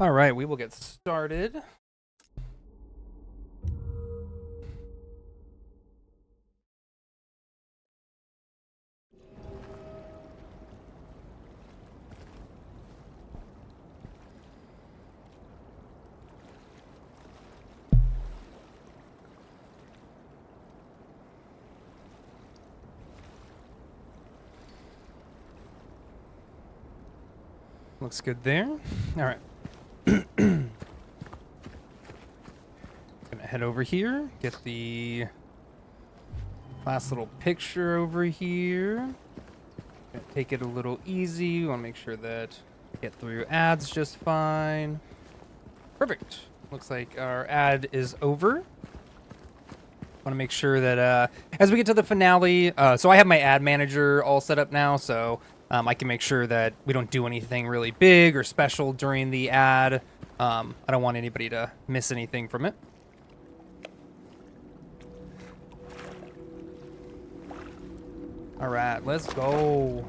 All right, we will get started. Looks good there. All right. Gonna head over here, get the last little picture over here. Gonna take it a little easy. Want to make sure that get through ads just fine. Perfect. Looks like our ad is over. Want to make sure that as we get to the finale, so I have my ad manager all set up now, so I can make sure that we don't do anything really big or special during the ad. I don't want anybody to miss anything from it. All right, let's go.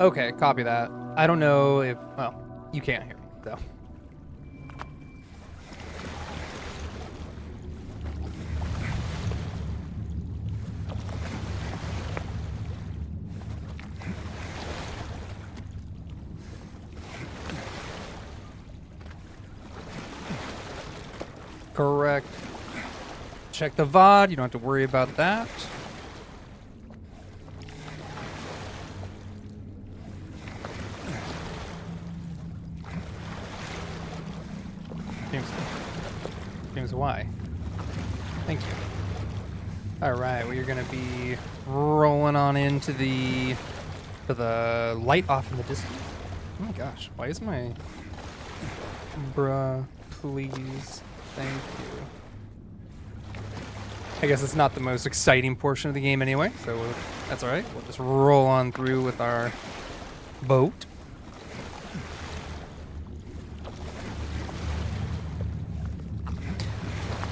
Okay, copy that. I don't know if... Well, you can't hear me, so... Correct. Check the VOD. You don't have to worry about that. James, why? Thank you. All right, well, you're gonna be rolling on into the light off in the distance. Oh my gosh, why is my bruh? Please, thank you. I guess it's not the most exciting portion of the game anyway, so that's all right. We'll just roll on through with our boat.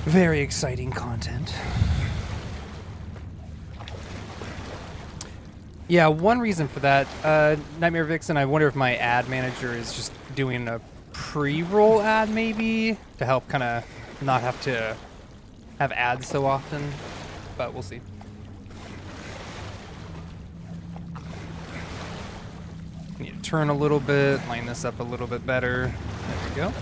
Very exciting content. Yeah, one reason for that, Nightmare Vixen, I wonder if my ad manager is just doing a pre-roll ad maybe to help kind of not have to have ads so often, but we'll see. Need to turn a little bit, line this up a little bit better. There we go.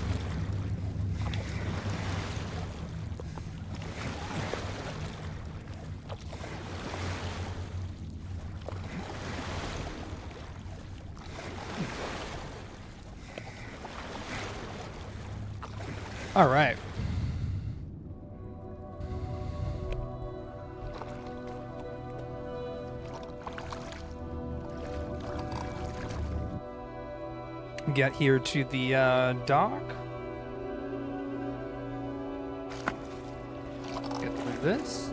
All right. Get here to the dock. Get through this.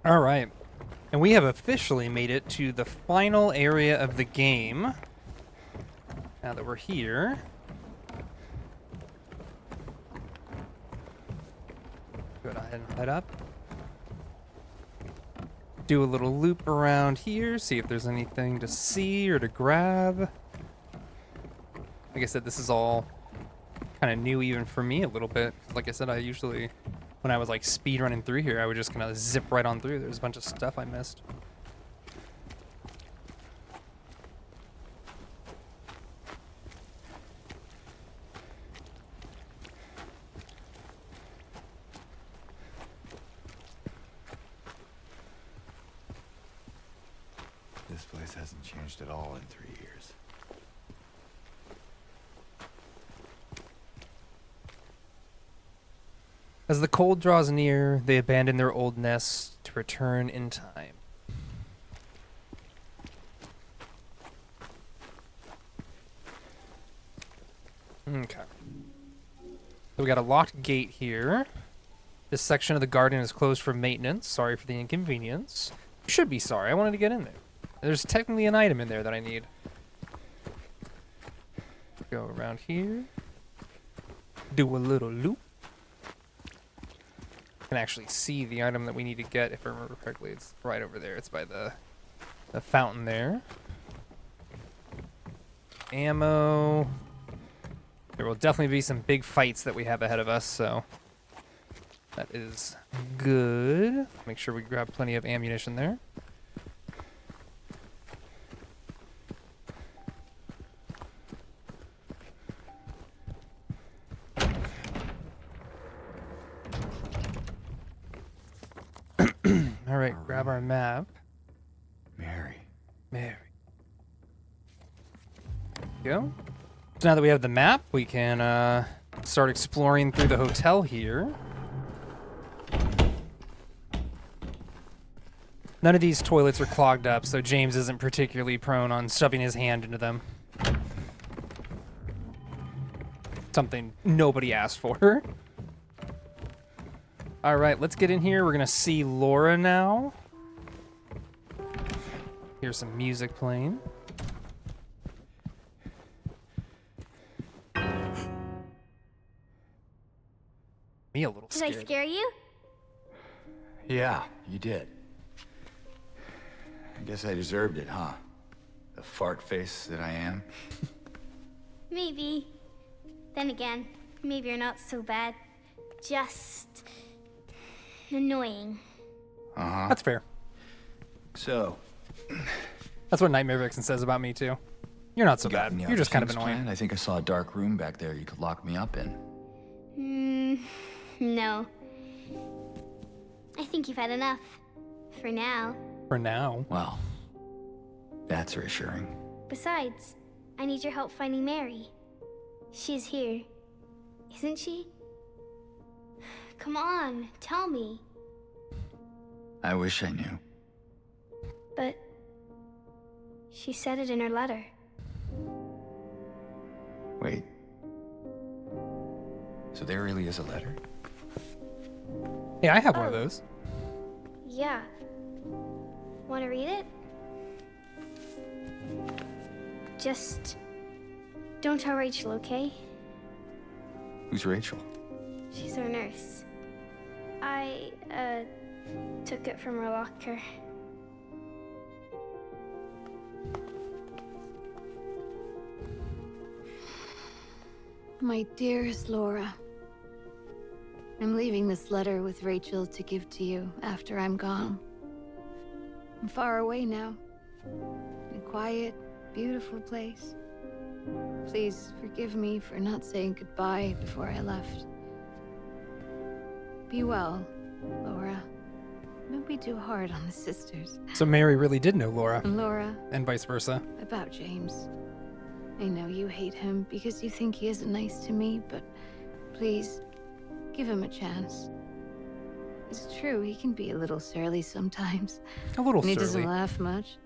All right, and we have officially made it to the final area of the game. Now that we're here. Go ahead and head up. Do a little loop around here, see if there's anything to see or to grab. Like I said, this is all kind of new even for me a little bit. Like I said, I usually... When I was like speed running through here, I would just kind of zip right on through. There's a bunch of stuff I missed. This place hasn't changed at all in 3 years. As the cold draws near, they abandon their old nests to return in time. Okay. So we got a locked gate here. This section of the garden is closed for maintenance. Sorry for the inconvenience. You should be sorry. I wanted to get in there. There's technically an item in there that I need. Go around here. Do a little loop. Can actually see the item that we need to get, if I remember correctly. It's right over there. It's by the fountain there. Ammo. There will definitely be some big fights that we have ahead of us, so that is good. Make sure we grab plenty of ammunition there. All right, grab our map. Mary. There we go. So now that we have the map, we can start exploring through the hotel here. None of these toilets are clogged up, so James isn't particularly prone on stuffing his hand into them. Something nobody asked for. All right, let's get in here. We're gonna see Laura now. Here's some music playing. Me a little scared. Did I scare you? Yeah, you did. I guess I deserved it, huh? The fart face that I am. Maybe. Then again, maybe you're not so bad. Just annoying. Uh-huh. That's fair. So, That's what Nightmare Vixen says about me, too. You're not so you got bad. any You're other just kind of things annoying. planned? I think I saw a dark room back there you could lock me up in. No. I think you've had enough. For now. For now. Well, that's reassuring. Besides, I need your help finding Mary. She's here. Isn't she? Come on, tell me. I wish I knew. But she said it in her letter. Wait. So there really is a letter? Yeah, I have one of Oh. those. Yeah. Want to read it? Just don't tell Rachel, okay? Who's Rachel? She's our nurse. I, took it from her locker. My dearest Laura, I'm leaving this letter with Rachel to give to you after I'm gone. I'm far away now, in a quiet, beautiful place. Please forgive me for not saying goodbye before I left. Be well, Laura. Don't be too hard on the sisters. So Mary really did know Laura, And Laura, and vice versa. about James. I know you hate him because you think he isn't nice to me, but please, give him a chance. It's true, he can be a little surly sometimes. A little And he surly. doesn't laugh much.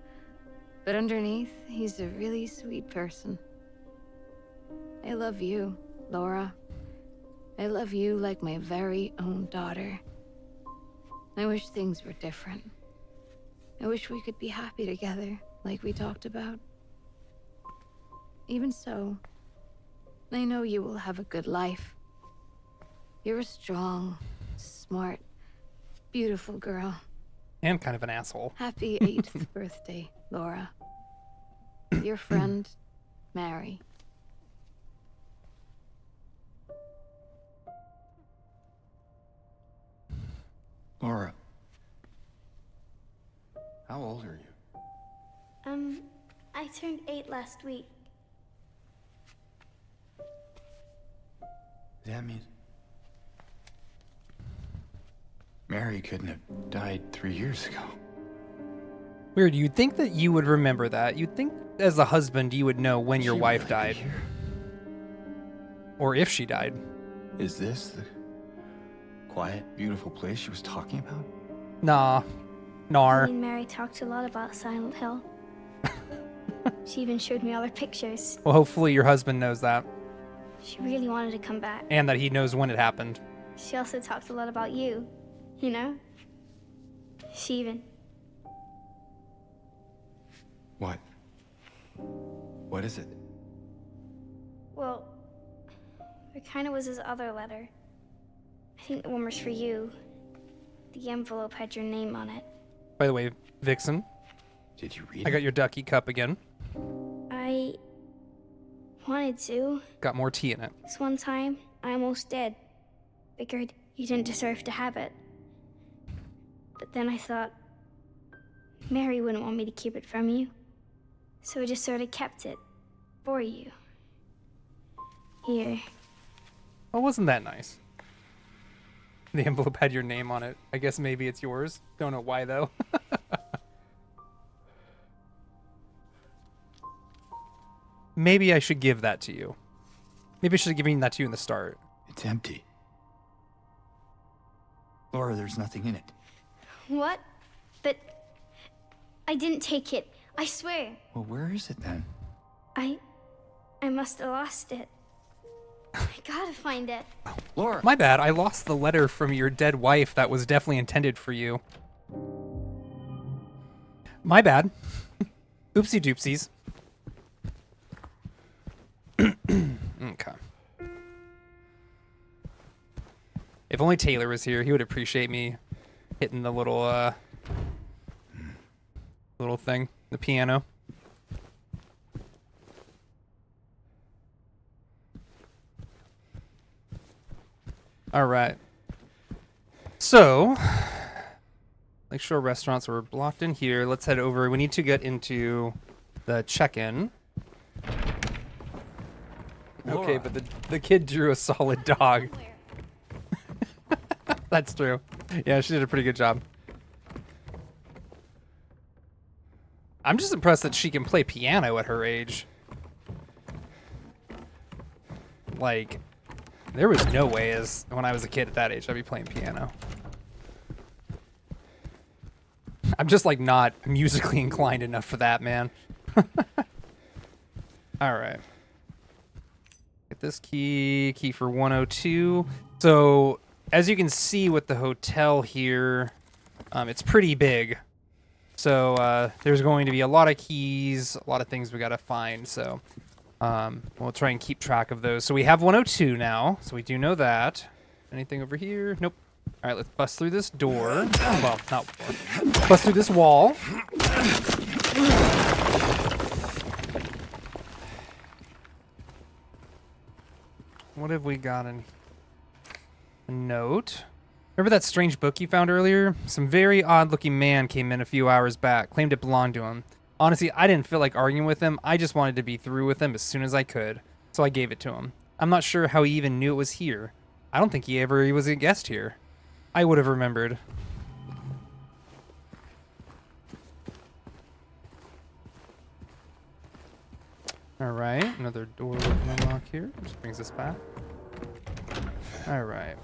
But underneath, he's a really sweet person. I love you, Laura. I love you like my very own daughter. I wish things were different. I wish we could be happy together, like we talked about. Even so, I know you will have a good life. You're a strong, smart, beautiful girl. And kind of an asshole. Happy 8th birthday, Laura. Your friend, Mary. Laura. How old are you? I turned 8 last week. That means Mary couldn't have died 3 years ago. Weird, you'd think that you would remember that. You'd think as a husband you would know when your She wife would died. be here. Or if she died. Is this quiet, beautiful place she was talking about? Nah. Me Nar. and Mary talked a lot about Silent Hill. She even showed me all her pictures. Well, hopefully your husband knows that. She really wanted to come back. And that he knows when it happened. She also talked a lot about you, you know? She even... What? What is it? Well, there kind of was his other letter. I think the one was for you. The envelope had your name on it. By the way, Vixen, Did you read I it? got your ducky cup again. I wanted to. Got more tea in it. This one time, I almost did. Figured you didn't deserve to have it. But then I thought, Mary wouldn't want me to keep it from you. So I just sort of kept it for you. Here. Oh, wasn't that nice? The envelope had your name on it. I guess maybe it's yours. Don't know why, though. Maybe I should give that to you. Maybe I should have given that to you in the start. It's empty. Laura, there's nothing in it. What? But I didn't take it. I swear. Well, where is it then? I must have lost it. I gotta find it. Laura! My bad. I lost the letter from your dead wife that was definitely intended for you. My bad. Oopsie doopsies. Okay. If only Taylor was here, he would appreciate me hitting the little thing, the piano. All right. So, Lakeshore restaurants were blocked in here. Let's head over. We need to get into the check-in. Okay, Laura. but the kid drew a solid dog. That's true. Yeah, she did a pretty good job. I'm just impressed that she can play piano at her age. Like, there was no way as when I was a kid at that age I'd be playing piano. I'm just like not musically inclined enough for that, man. All right. Get this key for 102. So, as you can see with the hotel here, it's pretty big. So, there's going to be a lot of keys, a lot of things we got to find. So, we'll try and keep track of those. So, we have 102 now. So, we do know that. Anything over here? Nope. All right, let's bust through this door. Well, not door. Bust through this wall. What have we got in here? A note. Remember that strange book you found earlier? Some very odd-looking man came in a few hours back, claimed it belonged to him. Honestly, I didn't feel like arguing with him. I just wanted to be through with him as soon as I could. So I gave it to him. I'm not sure how he even knew it was here. I don't think he was a guest here. I would have remembered. All right, another door we can unlock here. Just brings us back. All right.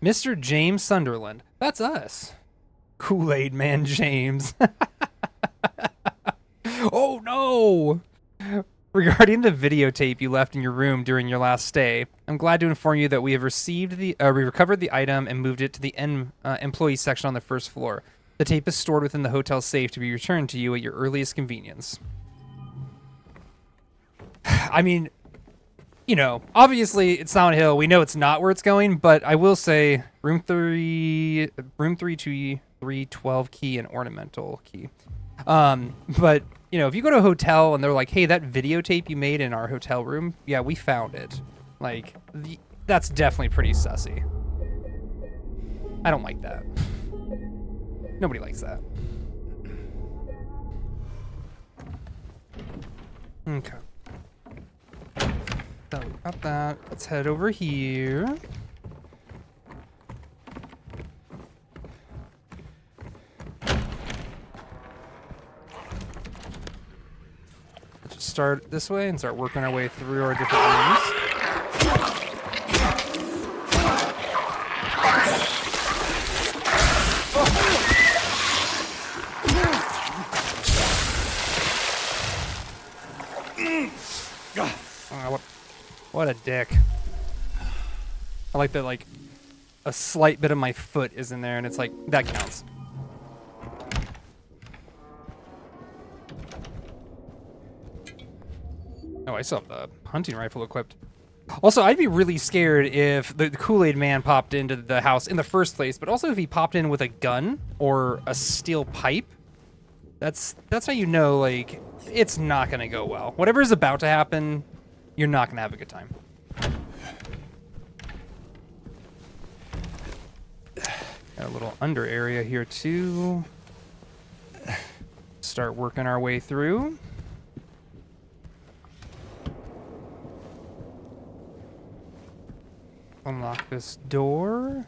Mr. James Sunderland. That's us. Kool-Aid Man James. Oh no! Regarding the videotape you left in your room during your last stay, I'm glad to inform you that we have we recovered the item and moved it to the employee section on the first floor. The tape is stored within the hotel safe to be returned to you at your earliest convenience. I mean, you know, obviously it's Silent Hill. We know it's not where it's going, but I will say room 312 key and ornamental key. But you know, if you go to a hotel and they're like, "Hey, that videotape you made in our hotel room, yeah, we found it." Like, that's definitely pretty sussy. I don't like that. Nobody likes that. Okay. So we got that. Let's head over here. just start this way and start working our way through our different rooms. Oh, what a dick. I like that, like, a slight bit of my foot is in there, and it's like, that counts. Oh, I still have the hunting rifle equipped. Also, I'd be really scared if the Kool-Aid man popped into the house in the first place, but also if he popped in with a gun or a steel pipe. That's how you know, like, it's not gonna go well. Whatever is about to happen, you're not gonna have a good time. Got a little under area here too. Start working our way through. Unlock this door.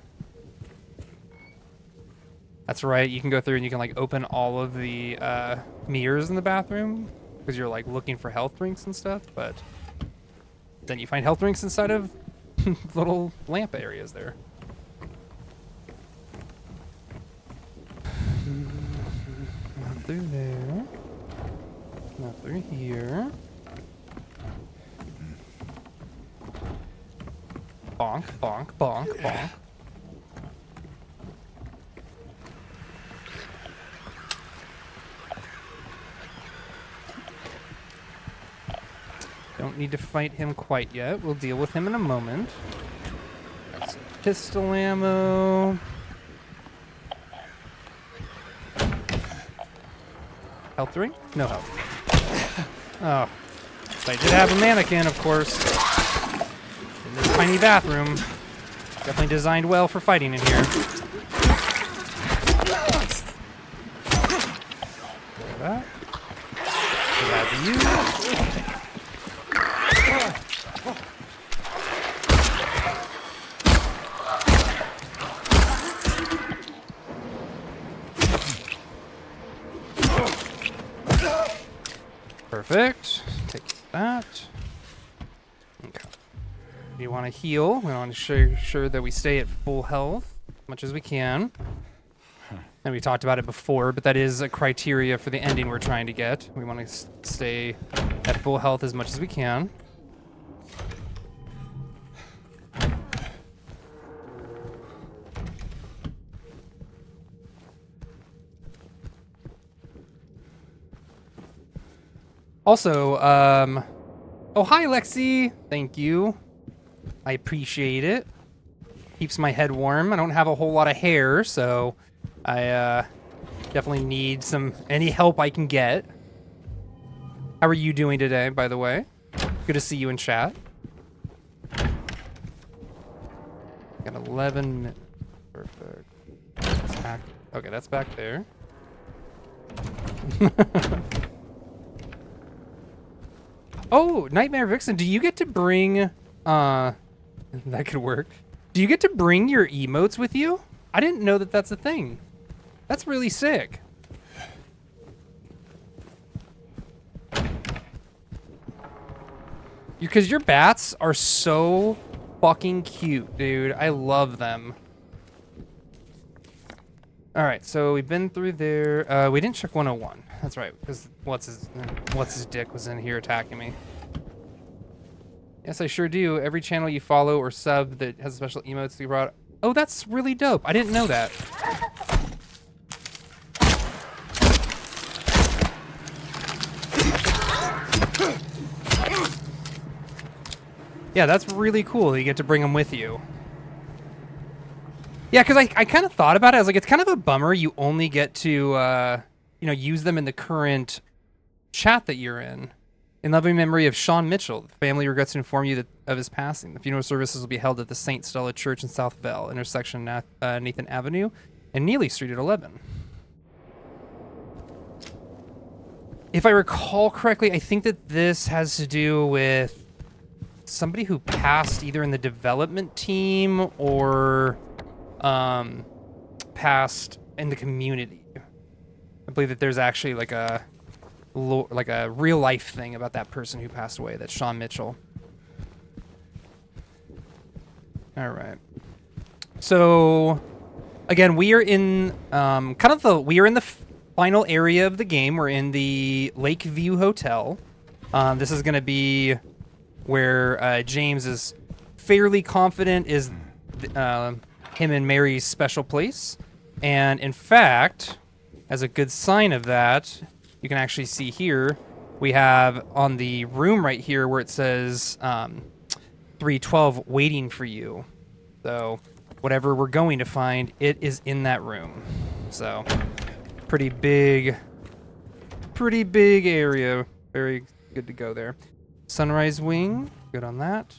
That's right, you can go through and you can like open all of the mirrors in the bathroom because you're like looking for health drinks and stuff, but then you find health drinks inside of little lamp areas there. Not through there. Not through here. Bonk, bonk, bonk, bonk. Don't need to fight him quite yet. We'll deal with him in a moment. Some pistol ammo. Health ring? No health. Oh. But I did have a mannequin, of course. In this tiny bathroom. Definitely designed well for fighting in here. That. Grab you. Perfect. Take that. Okay. We want to heal. We want to sure that we stay at full health as much as we can. And we talked about it before, but that is a criteria for the ending we're trying to get. We want to stay at full health as much as we can. Also, oh, hi, Lexi. Thank you. I appreciate it. Keeps my head warm. I don't have a whole lot of hair, so I definitely need any help I can get. How are you doing today, by the way? Good to see you in chat. Got 11 minutes. Perfect. Okay, that's back there. Oh, Nightmare Vixen, do you get to bring, that could work. Do you get to bring your emotes with you? I didn't know that that's a thing. That's really sick. Because your bats are so fucking cute, dude. I love them. All right, so we've been through there. We didn't check 101. That's right, because what's his dick was in here attacking me. Yes, I sure do. Every channel you follow or sub that has special emotes you brought. Oh, that's really dope. I didn't know that. Yeah, that's really cool that you get to bring them with you. Yeah, because I kind of thought about it. I was like, it's kind of a bummer you only get to, use them in the current chat that you're in. In loving memory of Sean Mitchell, the family regrets to inform you of his passing. The funeral services will be held at the St. Stella Church in South Bell, intersection Nathan Avenue and Neely Street at 11. If I recall correctly, I think that this has to do with somebody who passed either in the development team or passed in the community. I believe that there's actually like a like a real life thing about that person who passed away. That's Sean Mitchell. All right. So again, we are in we are in the final area of the game. We're in the Lakeview Hotel. This is going to be where James is fairly confident is him and Mary's special place. And in fact, as a good sign of that, you can actually see here, we have on the room right here where it says 312 waiting for you. So whatever we're going to find, it is in that room. So pretty big area. Very good to go there. Sunrise Wing, good on that.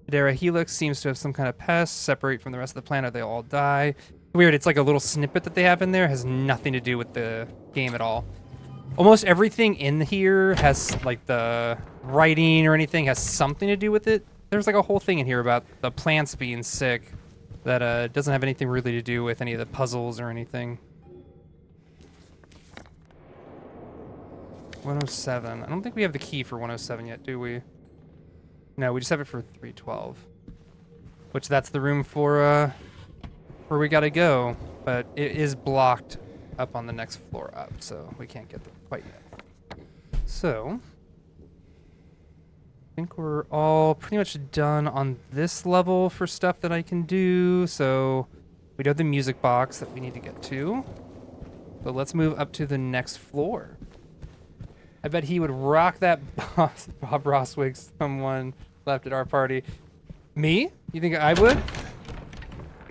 Hedera Helix seems to have some kind of pest. Separate from the rest of the planet, they'll all die. Weird, it's like a little snippet that they have in there. Has nothing to do with the game at all. Almost everything in here has, like, the writing or anything has something to do with it. There's like a whole thing in here about the plants being sick that doesn't have anything really to do with any of the puzzles or anything. 107. I don't think we have the key for 107 yet, do we? No, we just have it for 312. Which that's the room for where we gotta go. But it is blocked up on the next floor up, so we can't get there quite yet. So I think we're all pretty much done on this level for stuff that I can do. So we do have the music box that we need to get to. But let's move up to the next floor. I bet he would rock that Bob Ross wig someone left at our party. Me? You think I would?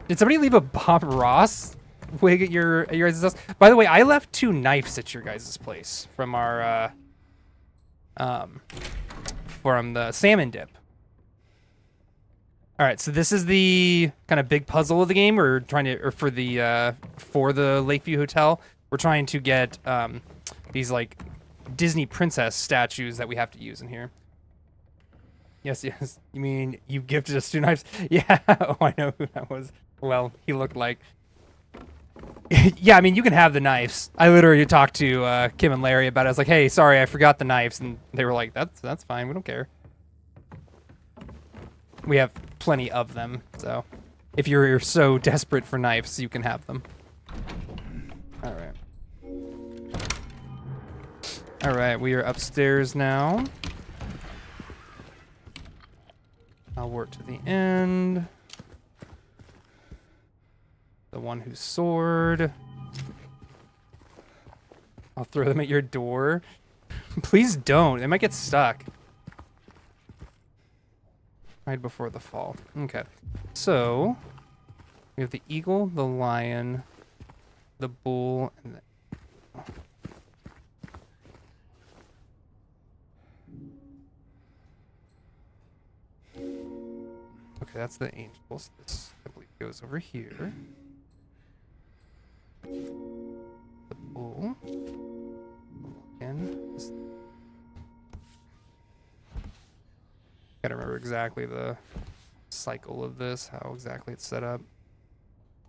Did somebody leave a Bob Ross wig at your guys' house? By the way, I left 2 knives at your guys' place from our from the salmon dip. All right, so this is the kind of big puzzle of the game. We're trying to, or for the Lakeview Hotel, we're trying to get these like Disney princess statues that we have to use in here. Yes. You mean you gifted us 2 knives? Yeah. Oh, I know who that was. Well, he looked like. Yeah, I mean, you can have the knives. I literally talked to Kim and Larry about it. I was like, hey, sorry, I forgot the knives. And they were like, that's fine. We don't care. We have plenty of them. So if you're so desperate for knives, you can have them. All right. All right, we are upstairs now. I'll work to the end. The one whose sword. I'll throw them at your door. Please don't. They might get stuck. Right before the fall. Okay. So, we have the eagle, the lion, the bull, and the... Okay, that's the angels. This, I believe, goes over here. The bull. Again. Gotta remember exactly the cycle of this, how exactly it's set up.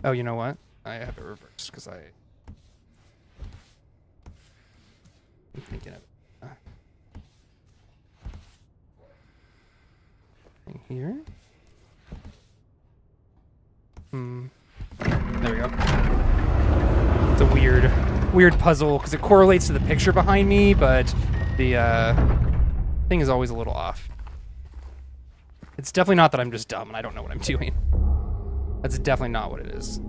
Oh, you know what? I have it reversed because I'm thinking of thing here. There we go. It's a weird puzzle because it correlates to the picture behind me, but the thing is always a little off. It's definitely not that I'm just dumb and I don't know what I'm doing. That's definitely not what it is.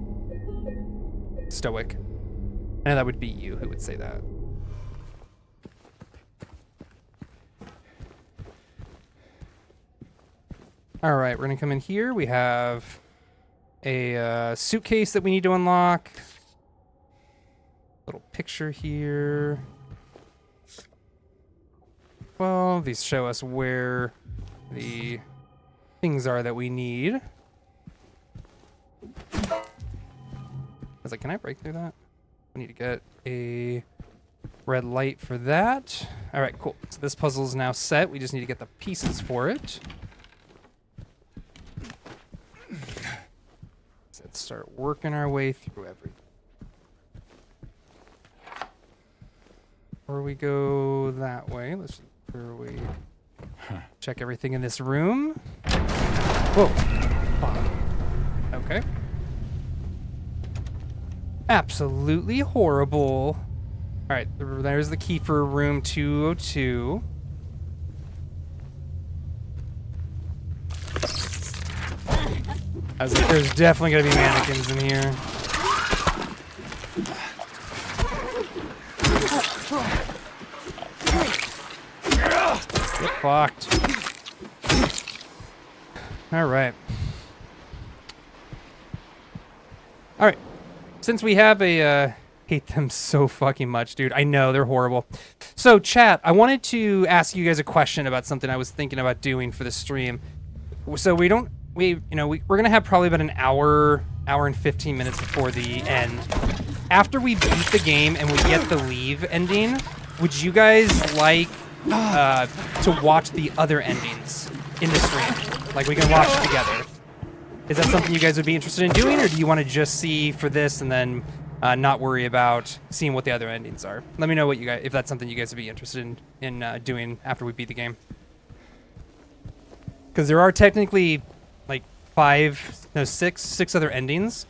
Stoic. I know that would be you who would say that. All right, we're gonna come in here. We have a suitcase that we need to unlock. Little picture here. Well, these show us where the things are that we need. I was like, can I break through that? We need to get a red light for that. All right, cool. So this puzzle is now set. We just need to get the pieces for it. Let's start working our way through everything. Before we go that way, let's check everything in this room. Whoa. Fuck. Okay. Absolutely horrible. Alright, there's the key for room 202. I was like, there's definitely gonna be mannequins in here. Get fucked. Alright. Alright. Since we have a, hate them so fucking much, dude. I know, they're horrible. So, chat, I wanted to ask you guys a question about something I was thinking about doing for the stream. So we're gonna have probably about an hour and 15 minutes before the end. After we beat the game and we get the leave ending, would you guys like to watch the other endings in the stream? Like, we can watch it together. Is that something you guys would be interested in doing, or do you want to just see for this and then not worry about seeing what the other endings are? Let me know what you guys, if that's something you guys would be interested in doing after we beat the game. Because there are technically like six other endings,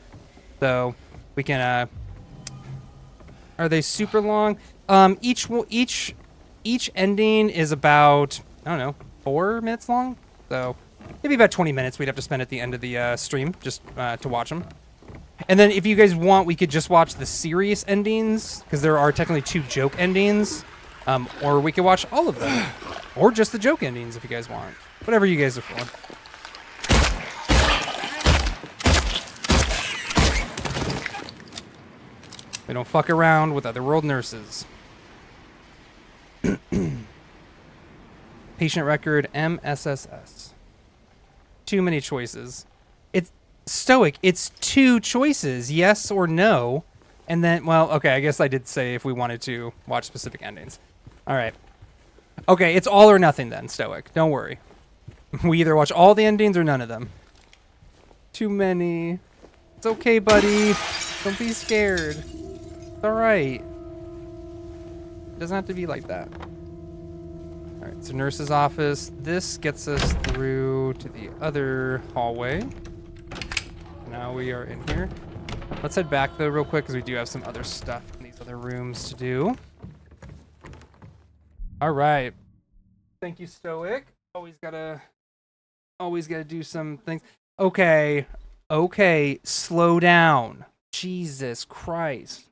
so we can. Are they super long? Each ending is about, I don't know, 4 minutes long. So maybe about 20 minutes we'd have to spend at the end of the stream just to watch them. And then if you guys want, we could just watch the serious endings, because there are technically 2 joke endings. Or we could watch all of them. Or just the joke endings if you guys want. Whatever you guys are feeling. We don't fuck around with otherworld nurses. Patient record, MSSS. Too many choices. It's Stoic. It's 2 choices, yes or no. And then, well, okay, I guess I did say if we wanted to watch specific endings. All right. Okay, it's all or nothing then, Stoic. Don't worry. We either watch all the endings or none of them. Too many. It's okay, buddy. Don't be scared. It's alright. It doesn't have to be like that. Alright, so nurse's office. This gets us through to the other hallway. Now we are in here. Let's head back though real quick because we do have some other stuff in these other rooms to do. Alright. Thank you, Stoic. Always gotta do some things. Okay, slow down. Jesus Christ.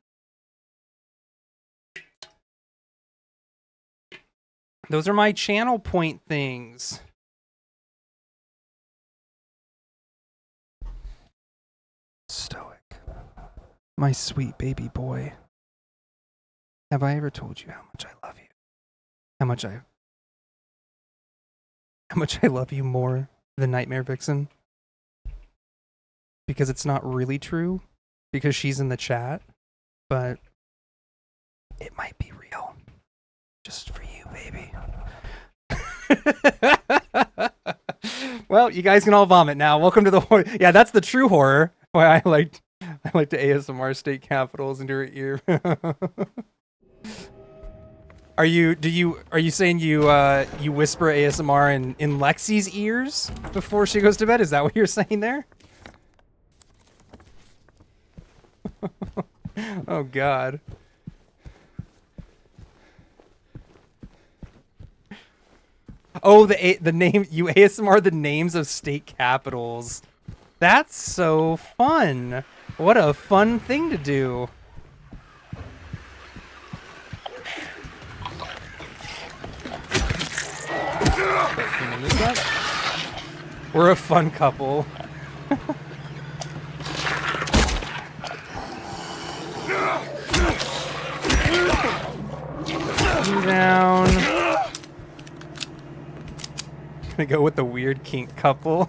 Those are my channel point things. Stoic. My sweet baby boy. Have I ever told you how much I love you? How much I love you more than Nightmare Vixen? Because it's not really true, because she's in the chat, but it might be real. Just for you, baby. Well, you guys can all vomit now. Welcome to the horror. Yeah, that's the true horror. Why I like to ASMR state capitals into her ear. Are you saying you whisper ASMR in Lexi's ears before she goes to bed? Is that what you're saying there? Oh God. Oh, the name, you ASMR the names of state capitals. That's so fun. What a fun thing to do. We're a fun couple. Down. Gonna go with the weird kink couple.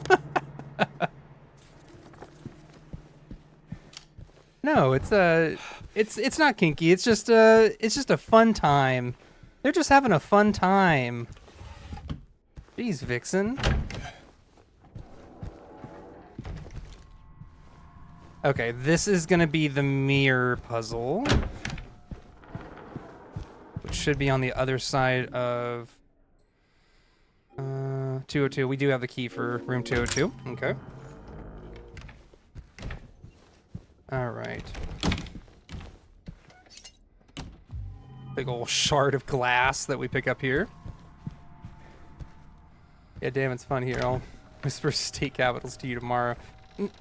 No, it's not kinky. It's just a fun time. They're just having a fun time. Jeez, Vixen. Okay, this is gonna be the mirror puzzle, which should be on the other side of 202. We do have the key for room 202. Okay. All right. Big old shard of glass that we pick up here. Yeah, damn, it's fun here. I'll whisper state capitals to you tomorrow.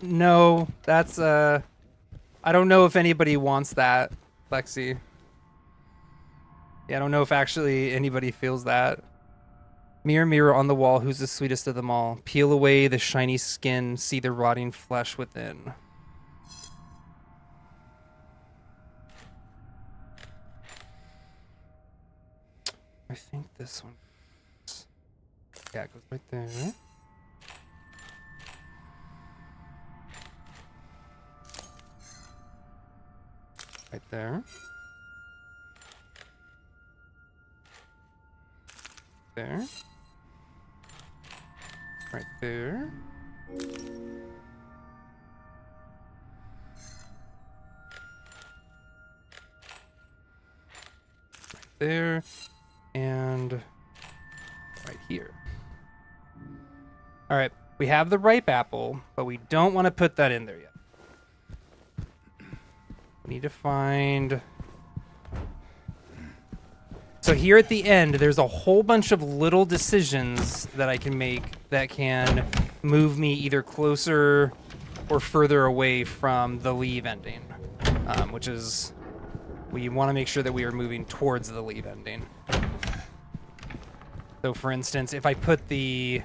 No, that's I don't know if anybody wants that, Lexi. Yeah, I don't know if actually anybody feels that. Mirror, mirror on the wall, who's the sweetest of them all? Peel away the shiny skin, see the rotting flesh within. I think this one. Yeah, it goes right there. Right there. There. Right there. Right there. And right here. All right, we have the ripe apple, but we don't want to put that in there yet. We need to find... So here at the end, there's a whole bunch of little decisions that I can make that can move me either closer or further away from the leave ending, which is... We want to make sure that we are moving towards the leave ending. So for instance, if I put the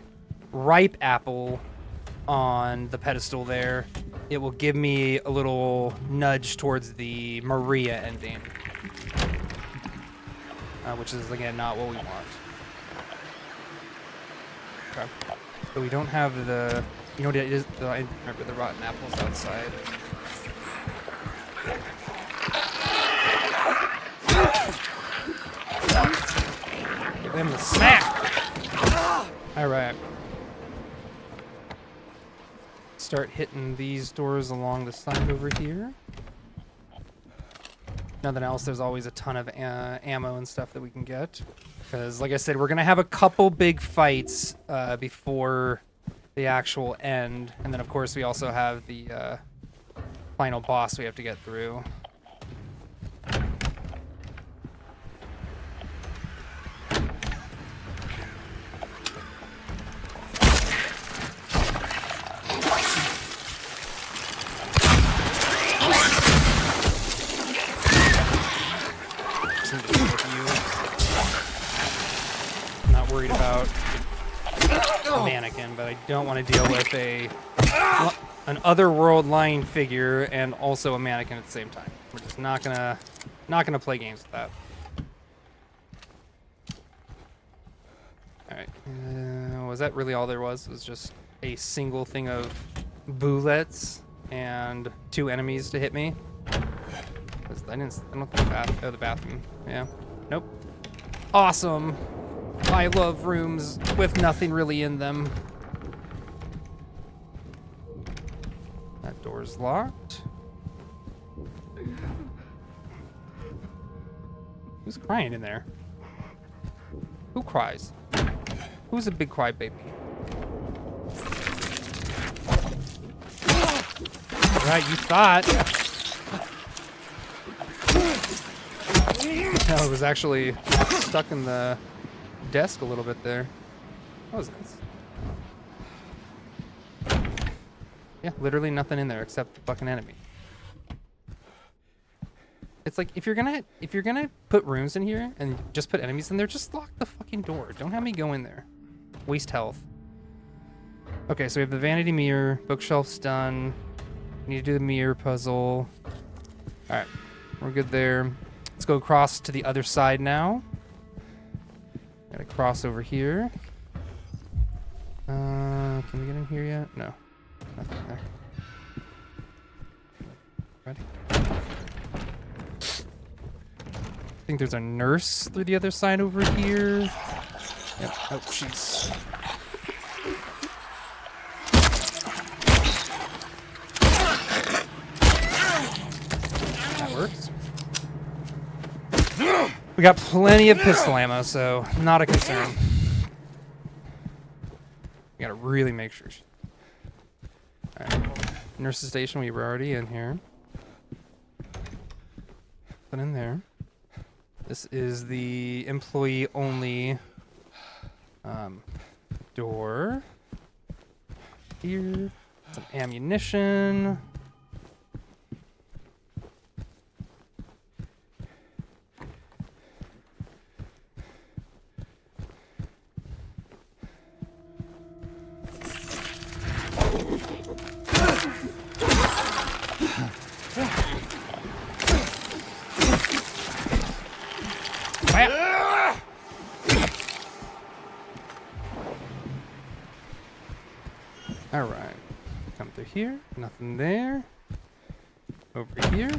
ripe apple on the pedestal there, it will give me a little nudge towards the Maria ending. Which is, again, not what we want. Okay. So we don't have the... You know what it is? I remember the rotten apples outside. Give them the smack! Alright. Start hitting these doors along the side over here. Nothing else, there's always a ton of ammo and stuff that we can get. Because, like I said, we're going to have a couple big fights before the actual end. And then, of course, we also have the final boss we have to get through. Worried about a mannequin, but I don't want to deal with an otherworld lying figure and also a mannequin at the same time. We're just not gonna play games with that. All right, was that really all there was? It was just a single thing of bullets and 2 enemies to hit me. I don't think the bathroom. Yeah. Nope. Awesome. I love rooms with nothing really in them. That door's locked. Who's crying in there? Who cries? Who's a big crybaby? Right, you thought. No, it was actually stuck in the desk a little bit there. What was this? Yeah, literally nothing in there except the fucking enemy. It's like if you're gonna put rooms in here and just put enemies in there, just lock the fucking door. Don't have me go in there. Waste health. Okay, so we have the vanity mirror, bookshelf's done. We need to do the mirror puzzle. Alright, we're good there. Let's go across to the other side now. Gotta cross over here. Can we get in here yet? No. Nothing there. Ready? I think there's a nurse through the other side over here. Yep. Oh, jeez. That works. We got plenty of pistol ammo, so not a concern. We gotta really make sure. Alright. Nurse's station, we were already in here. Put in there. This is the employee only door. Here. Some ammunition. Alright. Come through here. Nothing there. Over here.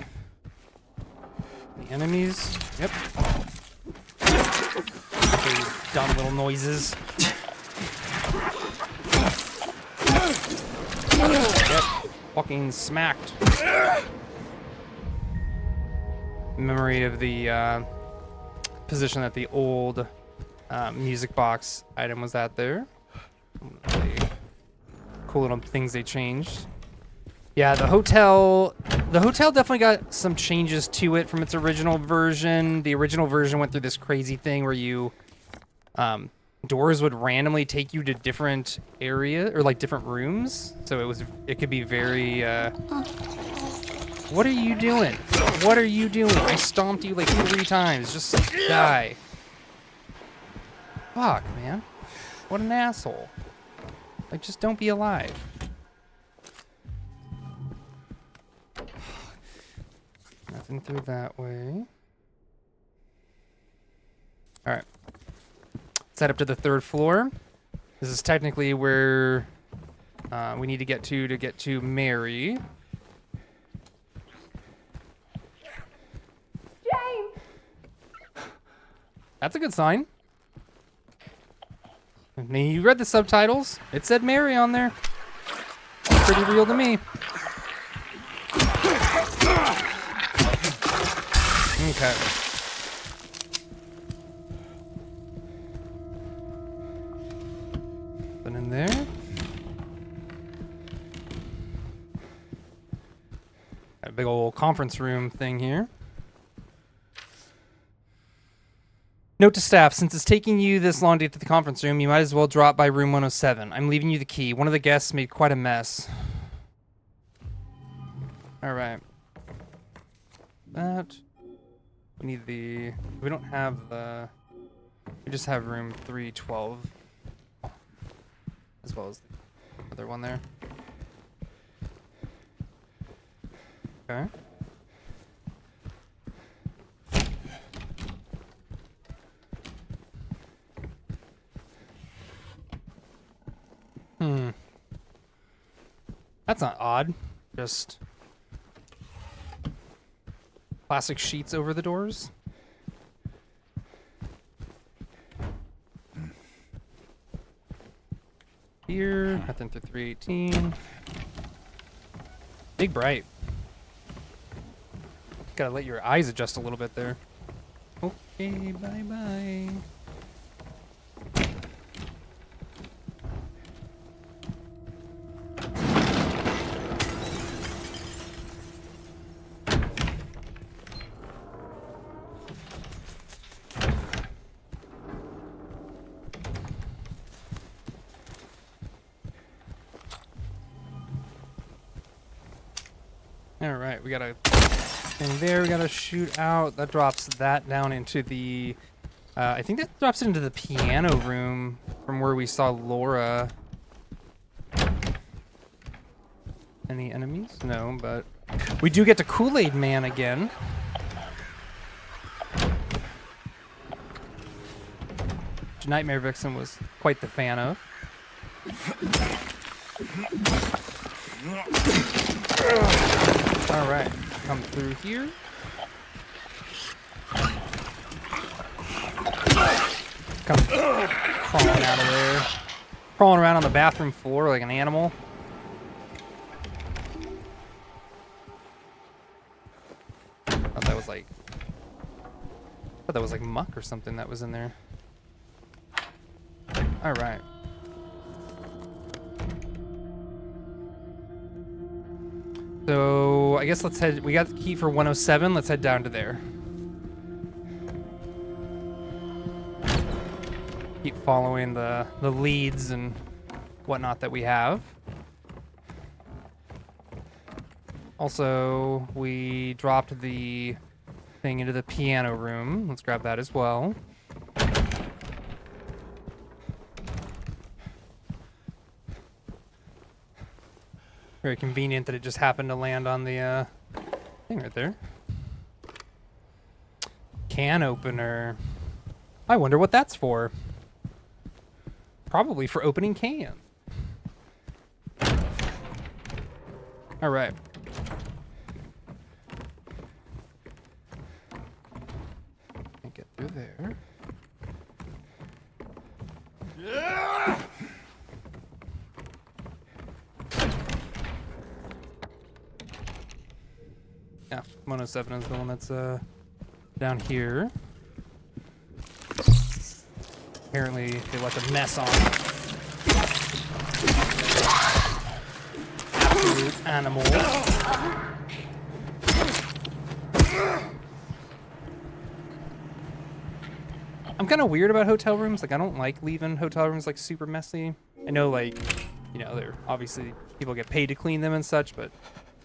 The enemies. Yep. Those dumb little noises. Yep. Fucking smacked. Memory of the position that the old music box item was at there. Cool little things they changed. Yeah, the hotel definitely got some changes to it from its original version. The original version went through this crazy thing where you doors would randomly take you to different area or like different rooms. So it could be very what are you doing? What are you doing? I stomped you like 3 times. Just die. Fuck, man. What an asshole. Like, just don't be alive. Nothing through that way. Alright. Let's head up to the 3rd floor. This is technically where we need to get to Mary. James! That's a good sign. I mean, you read the subtitles. It said Mary on there. Pretty real to me. Okay. Put in there. Got a big old conference room thing here. Note to staff, since it's taking you this long to get to the conference room, you might as well drop by room 107. I'm leaving you the key. One of the guests made quite a mess. Alright. That. We need the... We don't have the... We just have room 312. As well as the other one there. Okay. That's not odd. Just plastic sheets over the doors. Here, nothing through 318. Big bright. Gotta let your eyes adjust a little bit there. Okay, bye-bye. Alright, we got a thing there we gotta shoot out. That drops that down into the... I think that drops into the piano room from where we saw Laura. Any enemies? No, but... We do get to Kool-Aid Man again. Which Nightmare Vixen was quite the fan of. Alright, come through here. Come crawling out of there. Crawling around on the bathroom floor like an animal. Thought that that was like muck or something that was in there. All right. So I guess let's head. We got the key for 107. Let's head down to there. Keep following the leads and whatnot that we have. Also, we dropped the thing into the piano room. Let's grab that as well. Very convenient that it just happened to land on the thing right there. Can opener. I wonder what that's for. Probably for opening can. All right. Can't get through there. Yeah, 107 is the one that's down here. Apparently, they left a mess on. Absolute animal. I'm kind of weird about hotel rooms. Like, I don't like leaving hotel rooms, like, super messy. I know, like, you know, they're obviously people get paid to clean them and such, but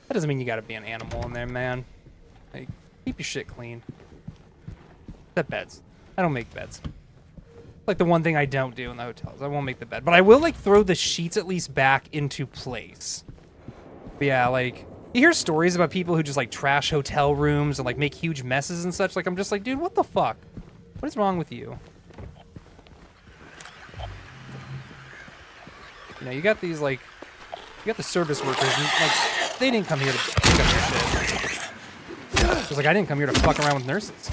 that doesn't mean you gotta be an animal in there, man. Like, keep your shit clean. Except beds. I don't make beds. Like the one thing I don't do in the hotels. I won't make the bed. But I will, like, throw the sheets at least back into place. But yeah, like, you hear stories about people who just, like, trash hotel rooms and, like, make huge messes and such. Like, I'm just like, dude, what the fuck? What is wrong with you? You know, you got these, like, you got the service workers, and, like, they didn't come here to pick up your shit. It's like, I didn't come here to fuck around with nurses.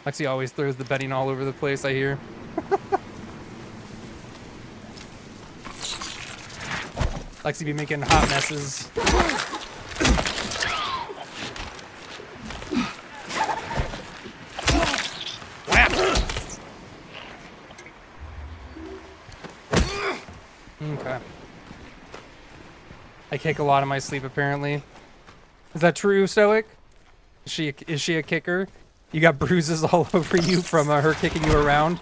Lexi always throws the bedding all over the place, I hear. Lexi be making hot messes. Okay. I kick a lot in my sleep, apparently. Is that true, Stoic? Is she a kicker? You got bruises all over you from her kicking you around?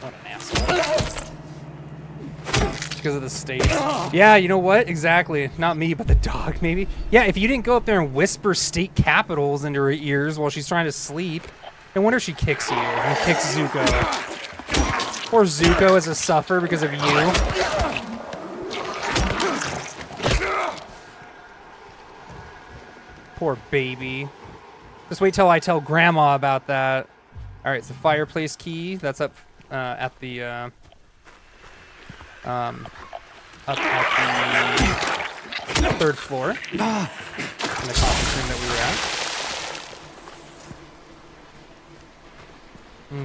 What an asshole. Because of the state. Yeah, you know what? Exactly. Not me, but the dog, maybe. Yeah, if you didn't go up there and whisper state capitals into her ears while she's trying to sleep, no wonder she kicks you and kicks Zuko. Poor Zuko has to suffer because of you. Poor baby. Just wait till I tell Grandma about that. All right, it's the fireplace key. That's up at the up at the 3rd floor in the conference room that we were at.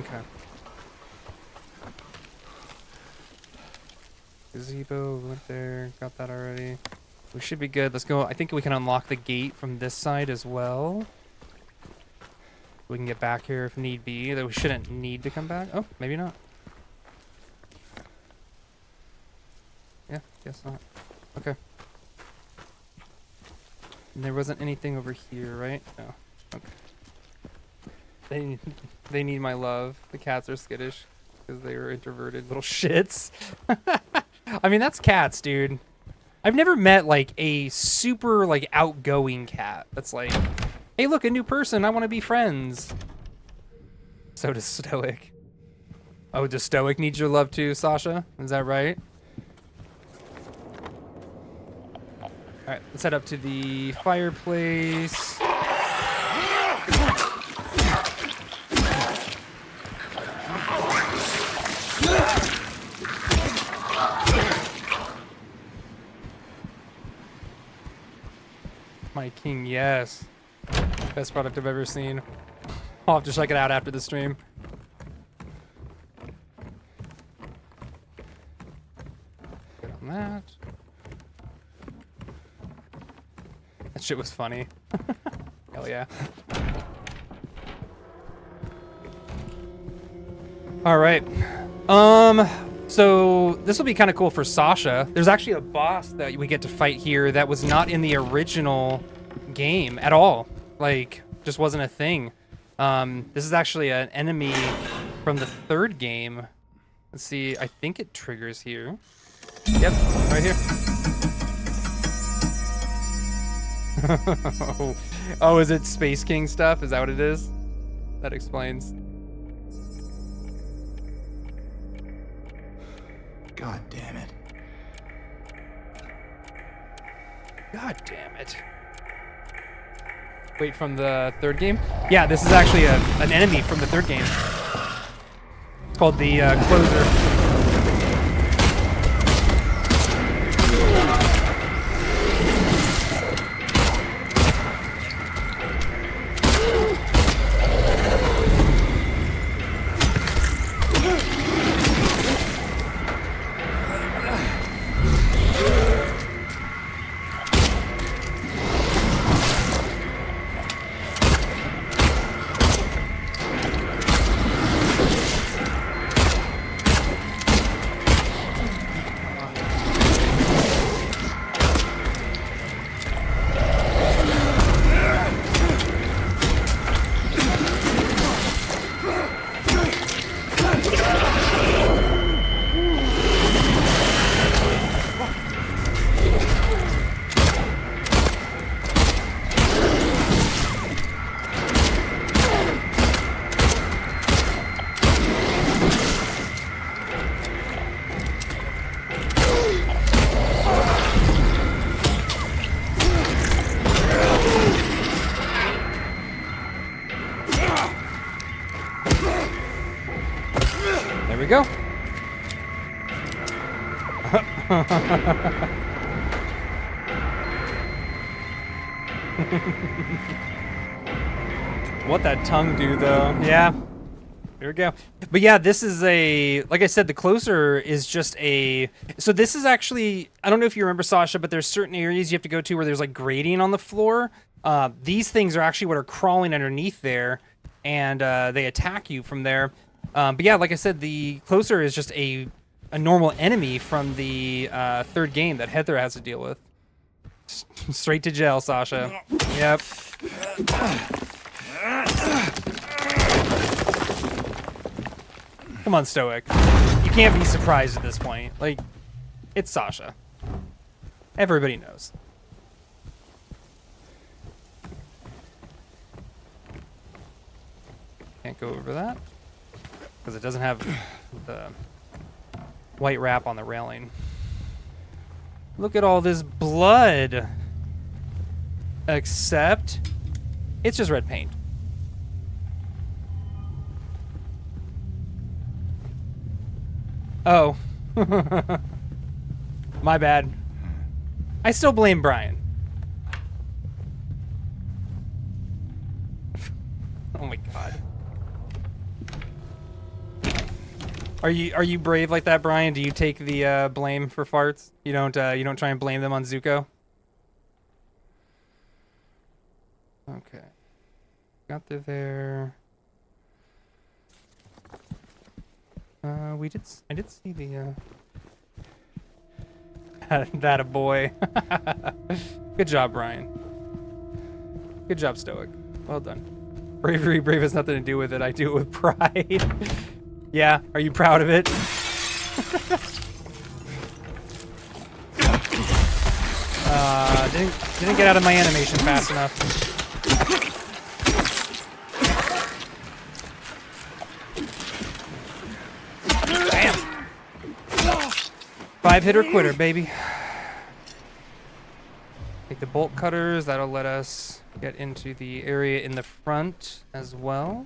Okay. Gazebo, we went there, got that already. We should be good. Let's go. I think we can unlock the gate from this side as well. We can get back here if need be. Though we shouldn't need to come back. Oh, maybe not. Yeah, guess not. Okay. And there wasn't anything over here, right? No. Okay. They need my love. The cats are skittish because they were introverted little shits. I mean, that's cats, dude. I've never met, like, a super, like, outgoing cat that's like, hey, look, a new person. I want to be friends. So does Stoic. Oh, does Stoic need your love too, Sasha? Is that right? All right, let's head up to the fireplace. My king, yes. Best product I've ever seen. I'll have to check it out after the stream. from that. That shit was funny. Hell yeah. All right. So this will be kind of cool for Sasha. There's actually a boss that we get to fight here that was not in the original game at all. Like, just wasn't a thing. This is actually an enemy from the third game. Let's see. I think it triggers here. Yep, right here. Oh, is it Space King stuff? Is that what it is? That explains. God damn it. God damn it. Wait, from the third game? Yeah, this is actually an enemy from the third game. It's called the Closer. There we go. What that tongue do though? Yeah. Here we go. But yeah, this is like I said, the Closer is just so this is actually, I don't know if you remember, Sasha, but there's certain areas you have to go to where there's like grading on the floor. These things are actually what are crawling underneath there, and they attack you from there. But yeah, like I said, the Closer is just a normal enemy from the third game that Heather has to deal with. Straight to jail, Sasha. Yep. Come on, Stoic. You can't be surprised at this point. Like, it's Sasha. Everybody knows. Can't go over that because it doesn't have the white wrap on the railing. Look at all this blood. Except it's just red paint. Oh. My bad. I still blame Brian. Oh my god. Are you brave like that, Brian? Do you take the blame for farts? You don't try and blame them on Zuko? Okay. Got through there. I did see the that a boy. Good job, Brian. Good job, Stoic. Well done. Bravery, brave has nothing to do with it. I do it with pride. Yeah, are you proud of it? Didn't get out of my animation fast enough. Bam! 5-hitter quitter, baby. Take the bolt cutters. That'll let us get into the area in the front as well.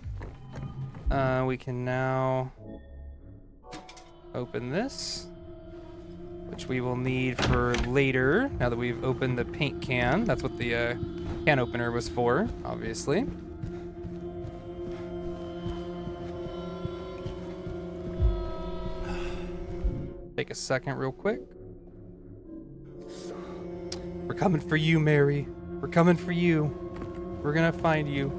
We can now open this, which we will need for later, now that we've opened the paint can. That's what the can opener was for, obviously. Take a second real quick. We're coming for you, Mary. We're coming for you. We're gonna find you.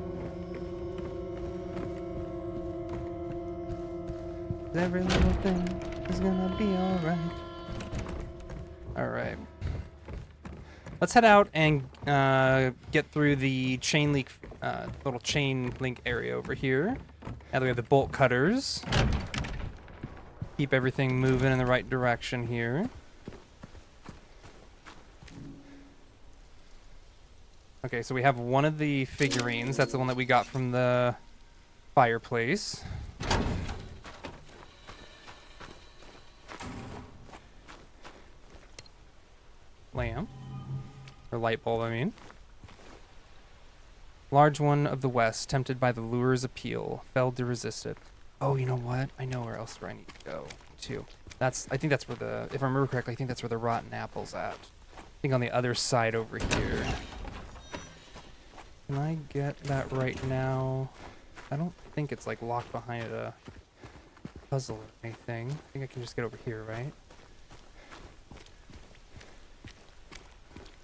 Every little thing is gonna be alright. Alright. Let's head out and get through the chain link, little chain link area over here. Now that we have the bolt cutters. Keep everything moving in the right direction here. Okay, so we have one of the figurines. That's the one that we got from the fireplace. Lamp. Or light bulb, I mean. Large one of the west, tempted by the lure's appeal, failed to resist it. Oh, you know what? I know where else I need to go, too. I think that's where the, if I remember correctly, I think that's where the rotten apple's at. I think on the other side over here. Can I get that right now? I don't think it's, like, locked behind a puzzle or anything. I think I can just get over here, right?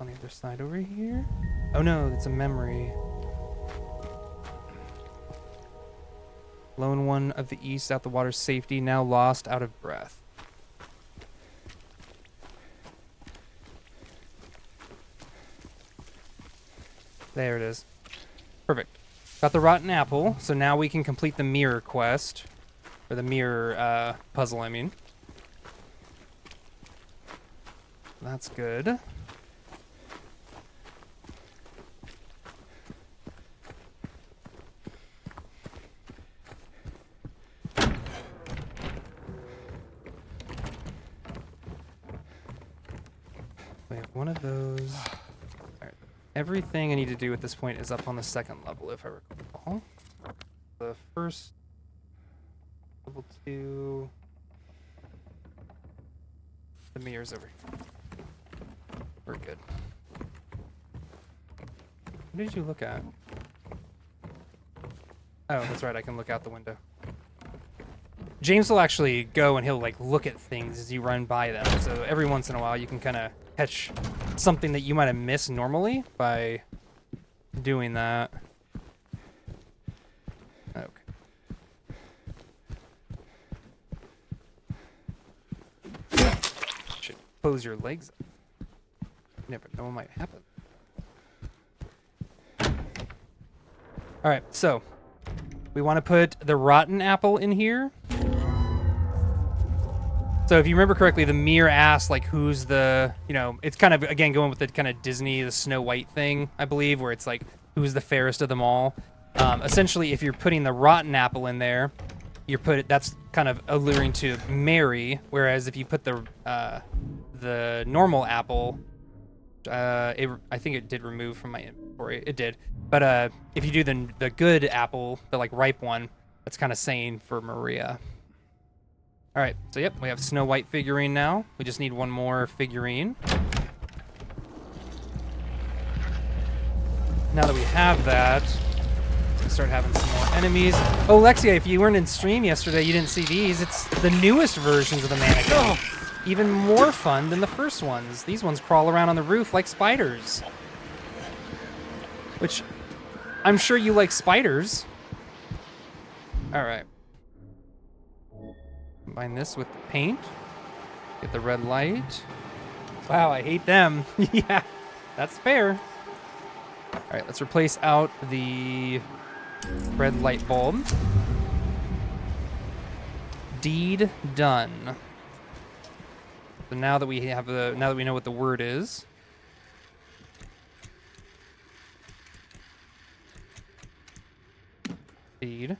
On the other side over here? Oh no, that's a memory. Lone one of the east out the water's safety, now lost, out of breath. There it is. Perfect. Got the rotten apple, so now we can complete the mirror quest. Or the mirror puzzle, I mean. That's good. We have one of those. Alright. Everything I need to do at this point is up on the second level, if I recall. The first level 2. The mirror's over here. We're good. What did you look at? Oh, that's right, I can look out the window. James will actually go and he'll like look at things as you run by them. So every once in a while you can kind of catch something that you might have missed normally by doing that. Okay. Should close your legs up. You never know what might happen. Alright, so we want to put the rotten apple in here. So if you remember correctly, the mirror asks, like, who's the, you know, it's kind of, again, going with the kind of Disney, the Snow White thing, I believe, where it's like, who's the fairest of them all? Essentially, if you're putting the rotten apple in there, that's kind of alluring to Mary, whereas if you put the normal apple, I think it did remove from my inventory. It did. But if you do the good apple, the, like, ripe one, that's kind of saying for Maria. All right, so yep, we have Snow White figurine now. We just need one more figurine. Now that we have that, we start having some more enemies. Oh, Lexia, if you weren't in stream yesterday, you didn't see these. It's the newest versions of the mannequin. Oh, even more fun than the first ones. These ones crawl around on the roof like spiders. Which, I'm sure you like spiders. All right. Combine this with the paint. Get the red light. Wow, I hate them. Yeah, that's fair. All right, let's replace out the red light bulb. Deed done. So now that we have now that we know what the word is. Deed.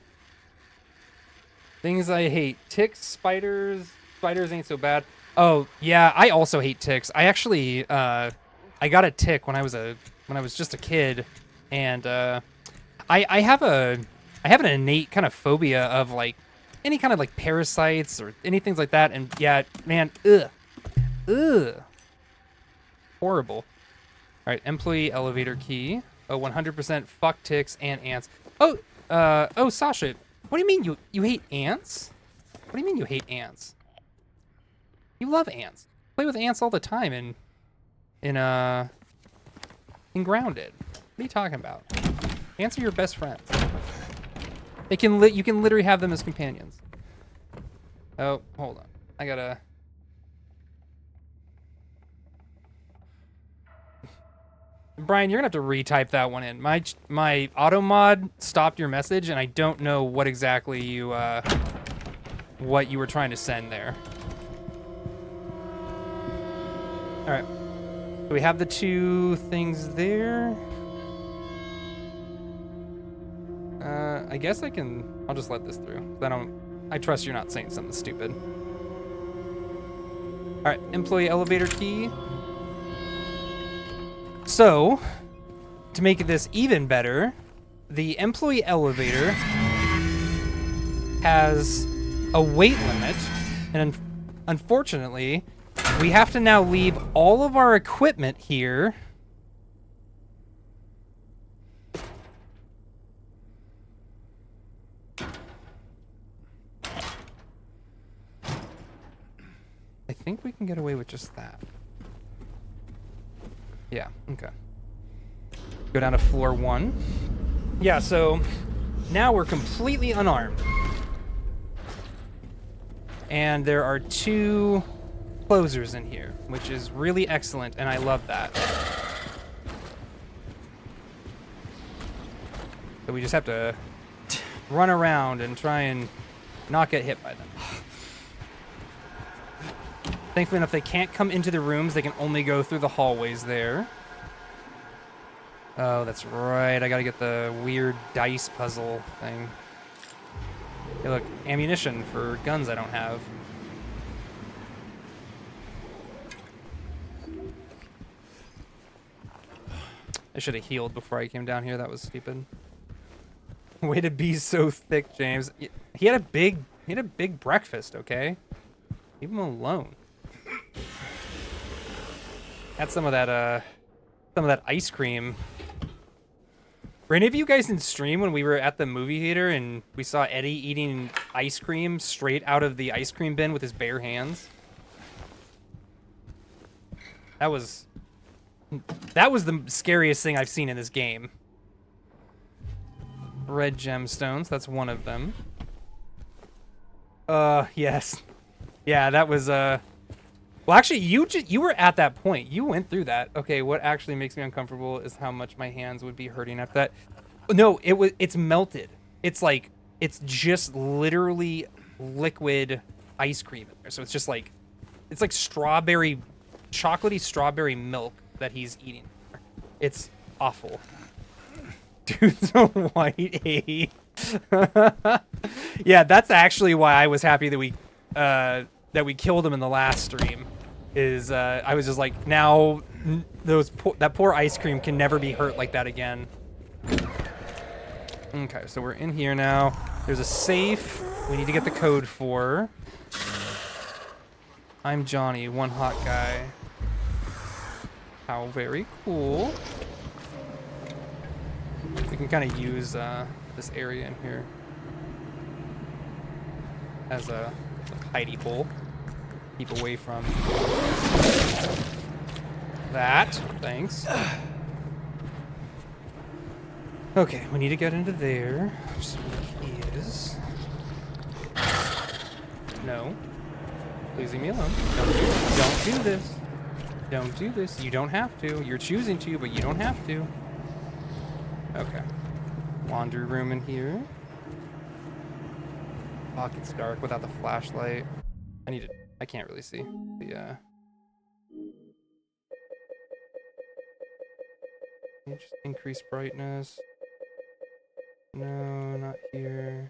Things I hate. Ticks, spiders. Spiders ain't so bad. Oh, yeah, I also hate ticks. I actually, I got a tick when I was just a kid. And, I have an innate kind of phobia of, like, any kind of, like, parasites or anything like that. And, yeah, man, ugh. Ugh. Horrible. All right, employee elevator key. Oh, 100% fuck ticks and ants. Oh, Sasha. What do you mean you hate ants? What do you mean you hate ants? You love ants. Play with ants all the time in and grounded. What are you talking about? Ants are your best friends. They can you can literally have them as companions. Oh, hold on. I gotta... Brian, you're gonna have to retype that one in. My auto mod stopped your message, and I don't know what exactly you what you were trying to send there. All right, so we have the two things there. I guess I'll just let this through. I trust you're not saying something stupid. All right, employee elevator key. So, to make this even better, the employee elevator has a weight limit, and unfortunately, we have to now leave all of our equipment here. I think we can get away with just that. Yeah, okay. Go down to floor 1. Yeah, so now we're completely unarmed. And there are 2 closers in here, which is really excellent, and I love that. So we just have to run around and try and not get hit by them. Thankfully enough, they can't come into the rooms. They can only go through the hallways there. Oh, that's right. I gotta get the weird dice puzzle thing. Hey, look, ammunition for guns I don't have. I should have healed before I came down here. That was stupid. Way to be so thick, James. He had a big breakfast, okay? Leave him alone. Had some of that ice cream. Were any of you guys in stream when we were at the movie theater and we saw Eddie eating ice cream straight out of the ice cream bin with his bare hands? That was the scariest thing I've seen in this game. Red gemstones, that's one of them. Yes. Yeah, that was, well, actually, you were at that point. You went through that. Okay, what actually makes me uncomfortable is how much my hands would be hurting after that. No, it's melted. It's just literally liquid ice cream in there. So it's just like, it's like strawberry, chocolatey strawberry milk that he's eating. It's awful. Dude's a white A. Yeah, that's actually why I was happy that we killed him in the last stream. Is I was just like, now that poor ice cream can never be hurt like that again. Okay, so we're in here now. There's a safe we need to get the code for. I'm Johnny, one hot guy. How very cool. We can kind of use this area in here as a hidey hole. Keep away from that. Thanks. Okay, we need to get into there. Just where the key is. No. Please leave me alone. Don't do this. Don't do this. You don't have to. You're choosing to, but you don't have to. Okay. Laundry room in here. Pocket's dark without the flashlight. I can't really see the just increase brightness. No, not here.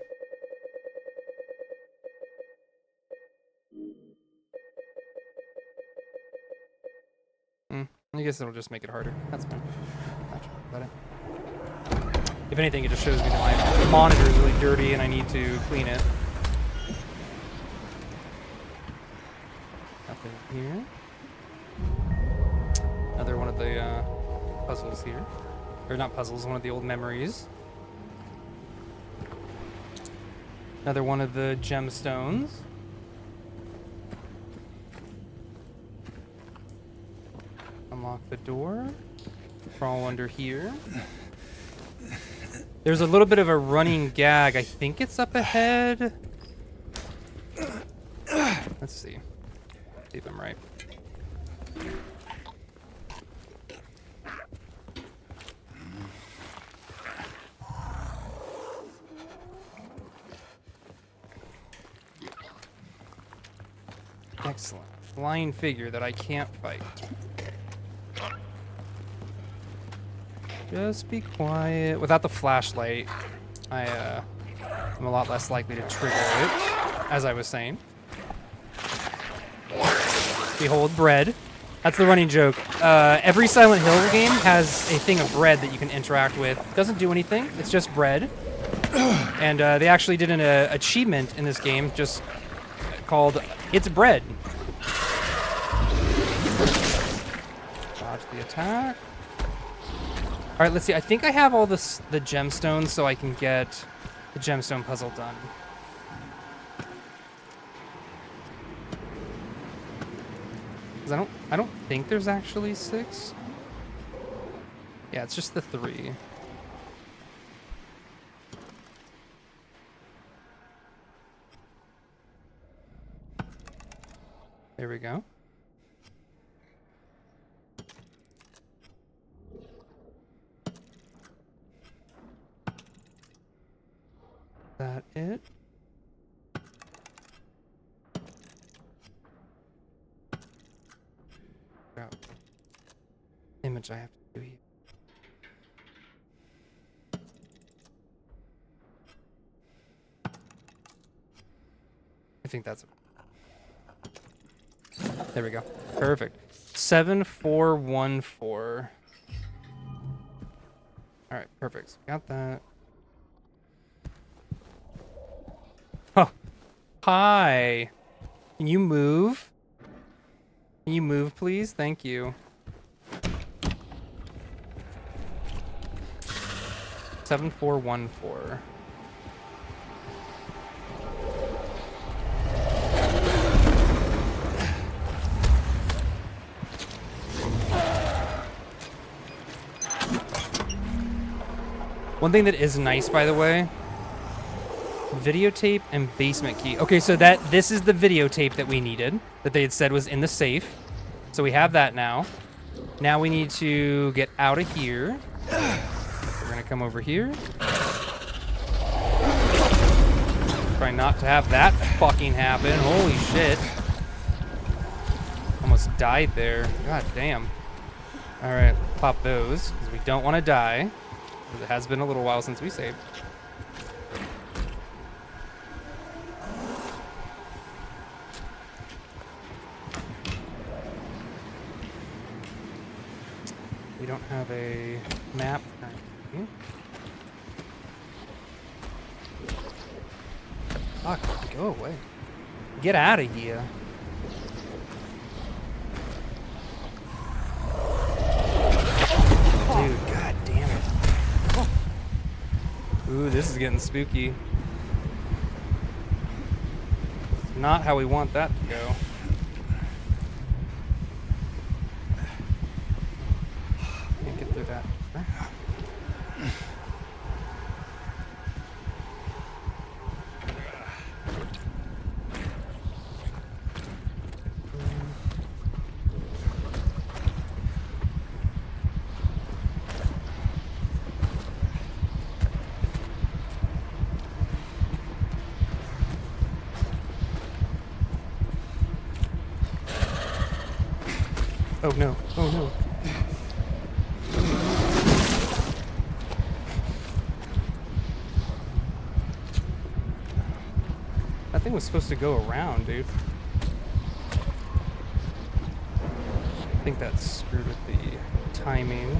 I guess it'll just make it harder. That's fine. Not sure about it. If anything, it just shows me that my monitor is really dirty and I need to clean it. Nothing here. Another one of the puzzles here. Or not puzzles, one of the old memories. Another one of the gemstones. Unlock the door. crawl under here. There's a little bit of a running gag. I think it's up ahead. Let's see. See if I'm right. Excellent. Flying figure that I can't fight. Just be quiet. Without the flashlight, I'm a lot less likely to trigger it, as I was saying. Behold, bread. That's the running joke. Every Silent Hill game has a thing of bread that you can interact with. Doesn't do anything. It's just bread. And they actually did an achievement in this game just called It's Bread. Dodge the attack. All right, let's see. I think I have all the gemstones, so I can get the gemstone puzzle done. Because I don't think there's actually 6. Yeah, it's just the 3. There we go. That it? Crap. Image I have to do here. I think that's it. There we go. Perfect. 7414. All right, perfect. So got that. Oh, hi. Can you move? Can you move, please? Thank you. 7414. One thing that is nice, by the way, videotape and basement key. Okay, so this is the videotape that we needed, that they had said was in the safe. So we have that now. Now we need to get out of here. We're gonna come over here. Try not to have that fucking happen. Holy shit. Almost died there. God damn. All right, pop those, because we don't want to die. It has been a little while since we saved. We don't have a map. Fuck, go away. Get out of here. Dude, god damn it. Ooh, this is getting spooky. It's not how we want that to go. Can't get through that. Oh no, oh no. That thing was supposed to go around, dude. I think that's screwed with the timing.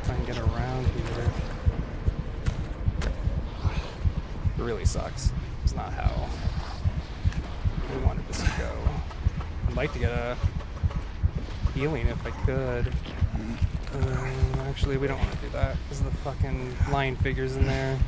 Try and get around here. It really sucks. It's not how we wanted this to go. I'd like to get a healing if I could. Actually, we don't want to do that because of the fucking flying figures in there.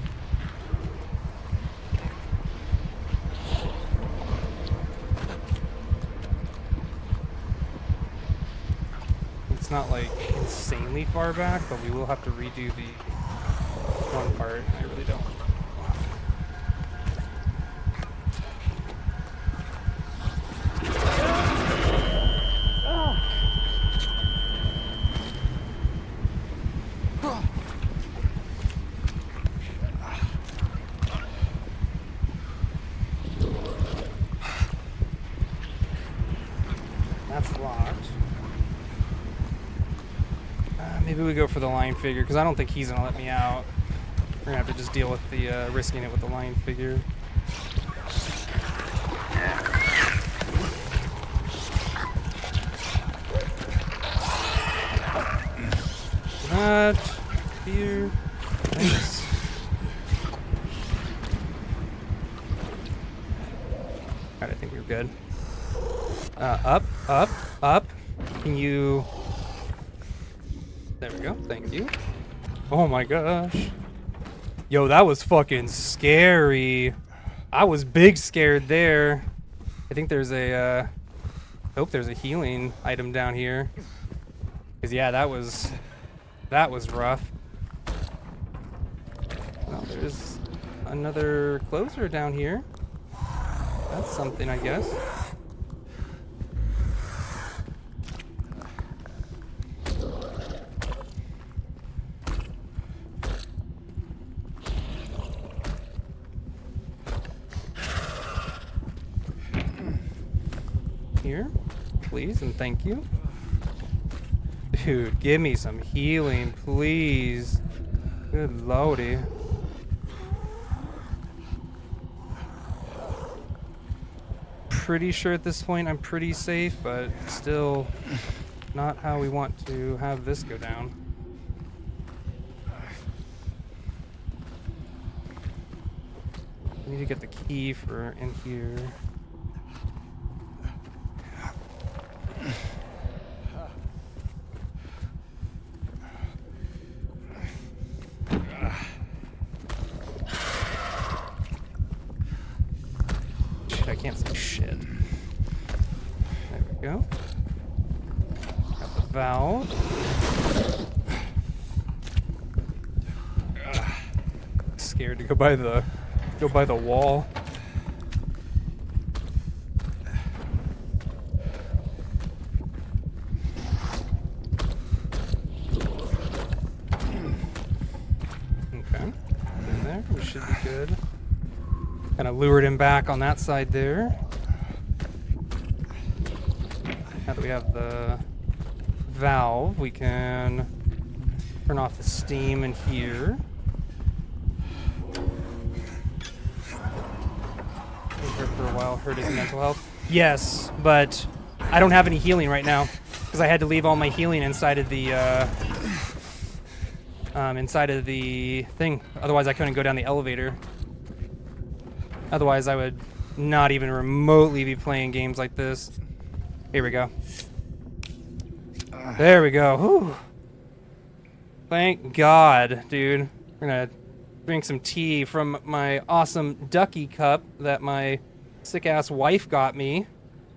It's not like insanely far back, but we will have to redo the one part. I really don't. That's locked. Maybe we go for the lion figure, because I don't think he's going to let me out. We're going to have to just deal with the risking it with the lion figure. That here. Nice. Alright, I think we're good. Up, up, up. Can you... There we go, thank you. Oh my gosh. Yo, that was fucking scary. I was big scared there. I think there's a, hope there's a healing item down here. Cause yeah, that was rough. Well, there's another closer down here. That's something, I guess. Here, please, and thank you. Dude, give me some healing, please. Good lordy. Pretty sure at this point I'm pretty safe, but still not how we want to have this go down. I need to get the key for in here. I can't see shit. There we go. Got the valve. Scared to go by the wall. Okay. In there, we should be good. Kind of lured him back on that side there. Now that we have the valve, we can turn off the steam in here. Been here for a while, hurt his mental health. Yes, but I don't have any healing right now because I had to leave all my healing inside of the thing. Otherwise, I couldn't go down the elevator. Otherwise, I would not even remotely be playing games like this. Here we go. There we go. Whew. Thank God, dude. We're gonna drink some tea from my awesome ducky cup that my sick-ass wife got me.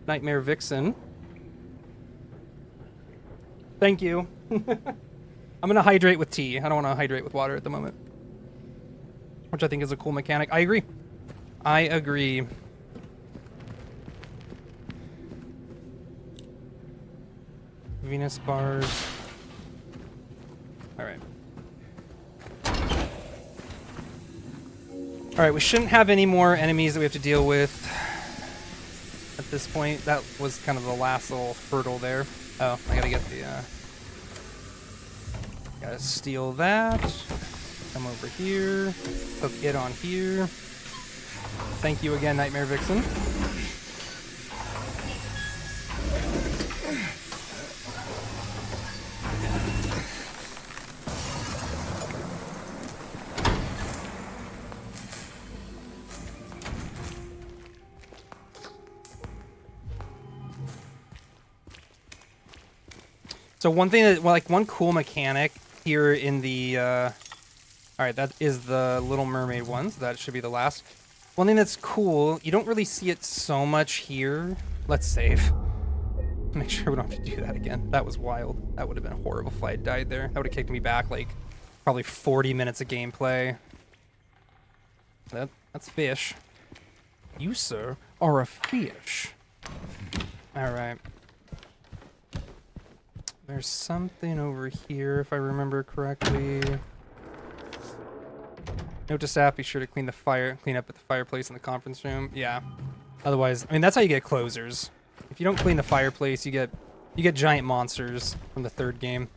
Nightmare Vixen. Thank you. I'm gonna hydrate with tea. I don't want to hydrate with water at the moment. Which I think is a cool mechanic. I agree. I agree. Venus bars. Alright. Alright, we shouldn't have any more enemies that we have to deal with at this point. That was kind of the last little hurdle there. Oh, I gotta get the, gotta steal that. Come over here. Hook it on here. Thank you again, Nightmare Vixen. So one thing that, well, like one cool mechanic here in the, all right, that is the Little Mermaid one, so that should be the last. One thing that's cool, you don't really see it so much here. Let's save. Make sure we don't have to do that again. That was wild. That would have been horrible if I had died there. That would have kicked me back like probably 40 minutes of gameplay. That's fish. You, sir, are a fish. Alright. There's something over here, if I remember correctly. Note to staff, be sure to clean up at the fireplace in the conference room. Yeah. Otherwise, I mean, that's how you get closers. If you don't clean the fireplace, you get giant monsters from the third game.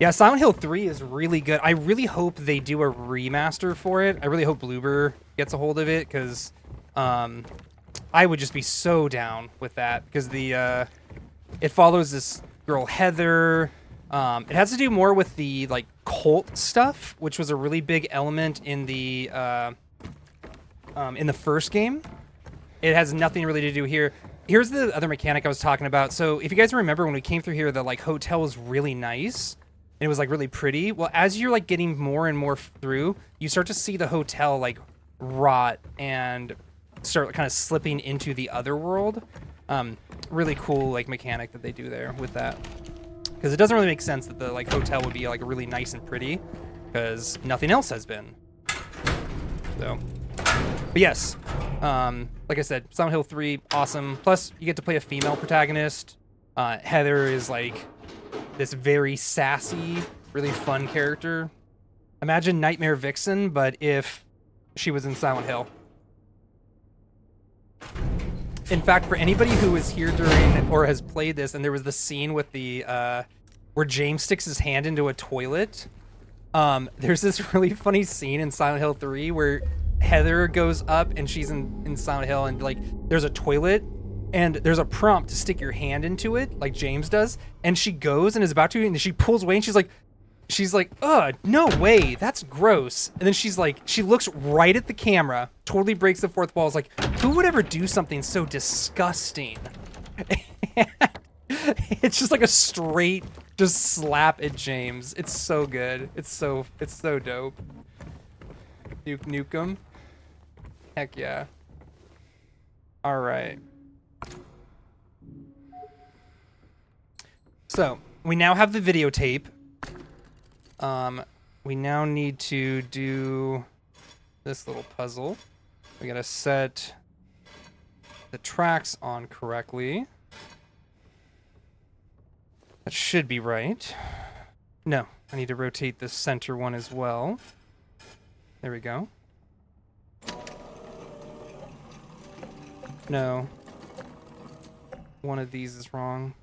Yeah, Silent Hill 3 is really good. I really hope they do a remaster for it. I really hope Bloober gets a hold of it, because I would just be so down with that, because it follows this girl Heather. It has to do more with the like cult stuff, which was a really big element in the first game. It has nothing really to do here. Here's the other mechanic I was talking about. So if you guys remember when we came through here, the like hotel was really nice. And it was like really pretty. Well, as you're like getting more and more through, you start to see the hotel like rot and start kind of slipping into the other world. Really cool like mechanic that they do there with that. Because it doesn't really make sense that the like hotel would be like really nice and pretty, because nothing else has been. So, but yes, like I said, Silent Hill 3, awesome. Plus, you get to play a female protagonist. Heather is like this very sassy, really fun character. Imagine Nightmare Vixen, but if she was in Silent Hill. In fact, for anybody who was here during or has played this, and there was the scene with the where James sticks his hand into a toilet. There's this really funny scene in Silent Hill 3 where Heather goes up and she's in Silent Hill, and like there's a toilet and there's a prompt to stick your hand into it, like James does, and she goes and is about to, and she pulls away and she's like, ugh, no way, that's gross. And then she looks right at the camera, totally breaks the fourth wall, is like, who would ever do something so disgusting? It's just like a straight just slap at James. It's so good. It's so dope. Duke Nukem. Heck yeah. All right. So we now have the videotape. We now need to do this little puzzle. We gotta set the tracks on correctly. That should be right. No, I need to rotate the center one as well. There we go. No. One of these is wrong.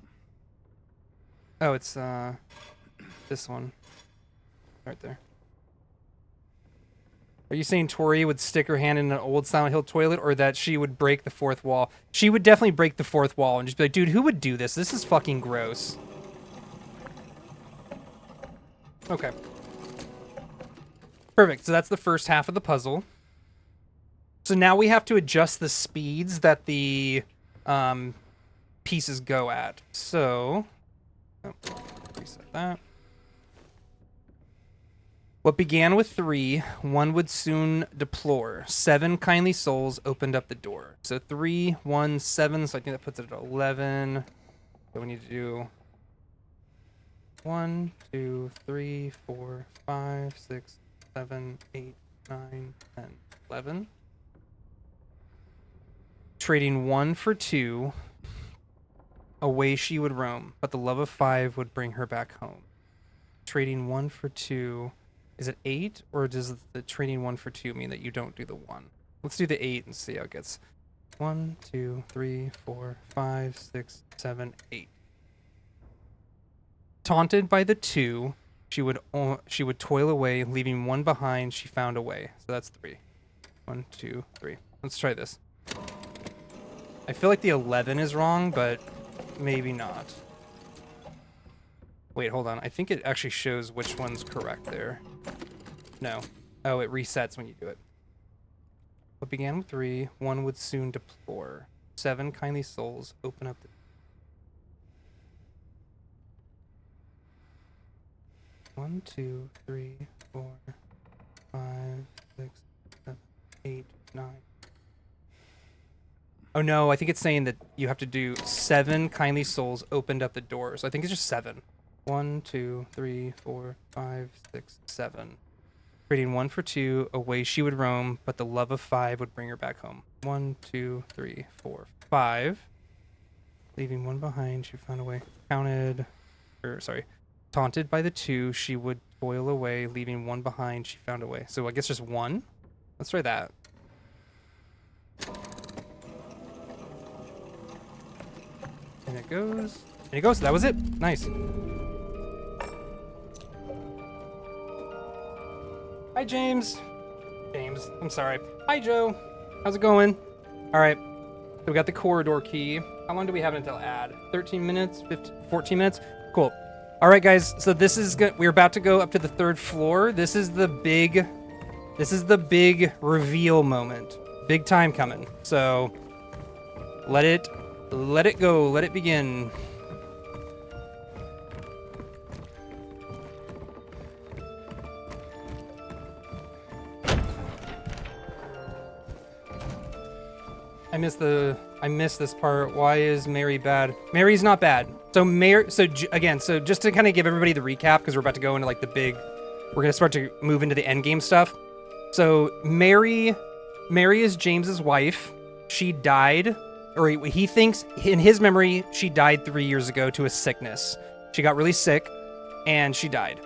Oh, it's this one. Right there. Are you saying Tori would stick her hand in an old Silent Hill toilet, or that she would break the fourth wall? She would definitely break the fourth wall and just be like, dude, who would do this? This is fucking gross. Okay. Perfect. So that's the first half of the puzzle. So now we have to adjust the speeds that the pieces go at. So, reset that. What began with 3, one would soon deplore. 7 kindly souls opened up the door. So 3, 1, 7. So I think that puts it at 11. So we need to do 1, 2, 3, 4, 5, 6, 7, 8, 9, 10, 11. Trading 1 for 2, away she would roam, but the love of 5 would bring her back home. Trading 1 for 2. Is it 8, or does the trading 1 for 2 mean that you don't do the 1? Let's do the 8 and see how it gets. 1, 2, 3, 4, 5, 6, 7, 8. Taunted by the 2, she would toil away, leaving 1 behind. She found a way. So that's 3. 1, 2, 3. Let's try this. I feel like the 11 is wrong, but maybe not. Wait, hold on. I think it actually shows which one's correct there. No. Oh, it resets when you do it. What began with 3, 1 would soon deplore. 7 kindly souls open up the... 1, 2, 3, 4, 5, 6, 7, 8, 9. Oh no, I think it's saying that you have to do 7 kindly souls opened up the door. So I think it's just 7. 1, 2, 3, 4, 5, 6, 7. Trading 1 for 2, away she would roam, but the love of 5 would bring her back home. 1, 2, 3, 4, 5. Leaving 1 behind, she found a way. Taunted by the 2, she would toil away. Leaving 1 behind, she found a way. So I guess just 1. Let's try that. And it goes. And it goes. That was it. Nice. Hi, James. I'm sorry. Hi, Joe. How's it going? All right. So we got the corridor key. How long do we have until ad? 13 minutes? 15, 14 minutes? Cool. All right, guys. So this is good. We're about to go up to the 3rd floor. This is the big reveal moment. Big time coming. So let it go. Let it begin. I missed this part. Why is Mary bad? Mary's not bad. So so just to kind of give everybody the recap, because we're about to go into like we're gonna start to move into the end game stuff. So Mary is James's wife. She died, or he thinks in his memory she died 3 years ago to a sickness. She got really sick, and she died.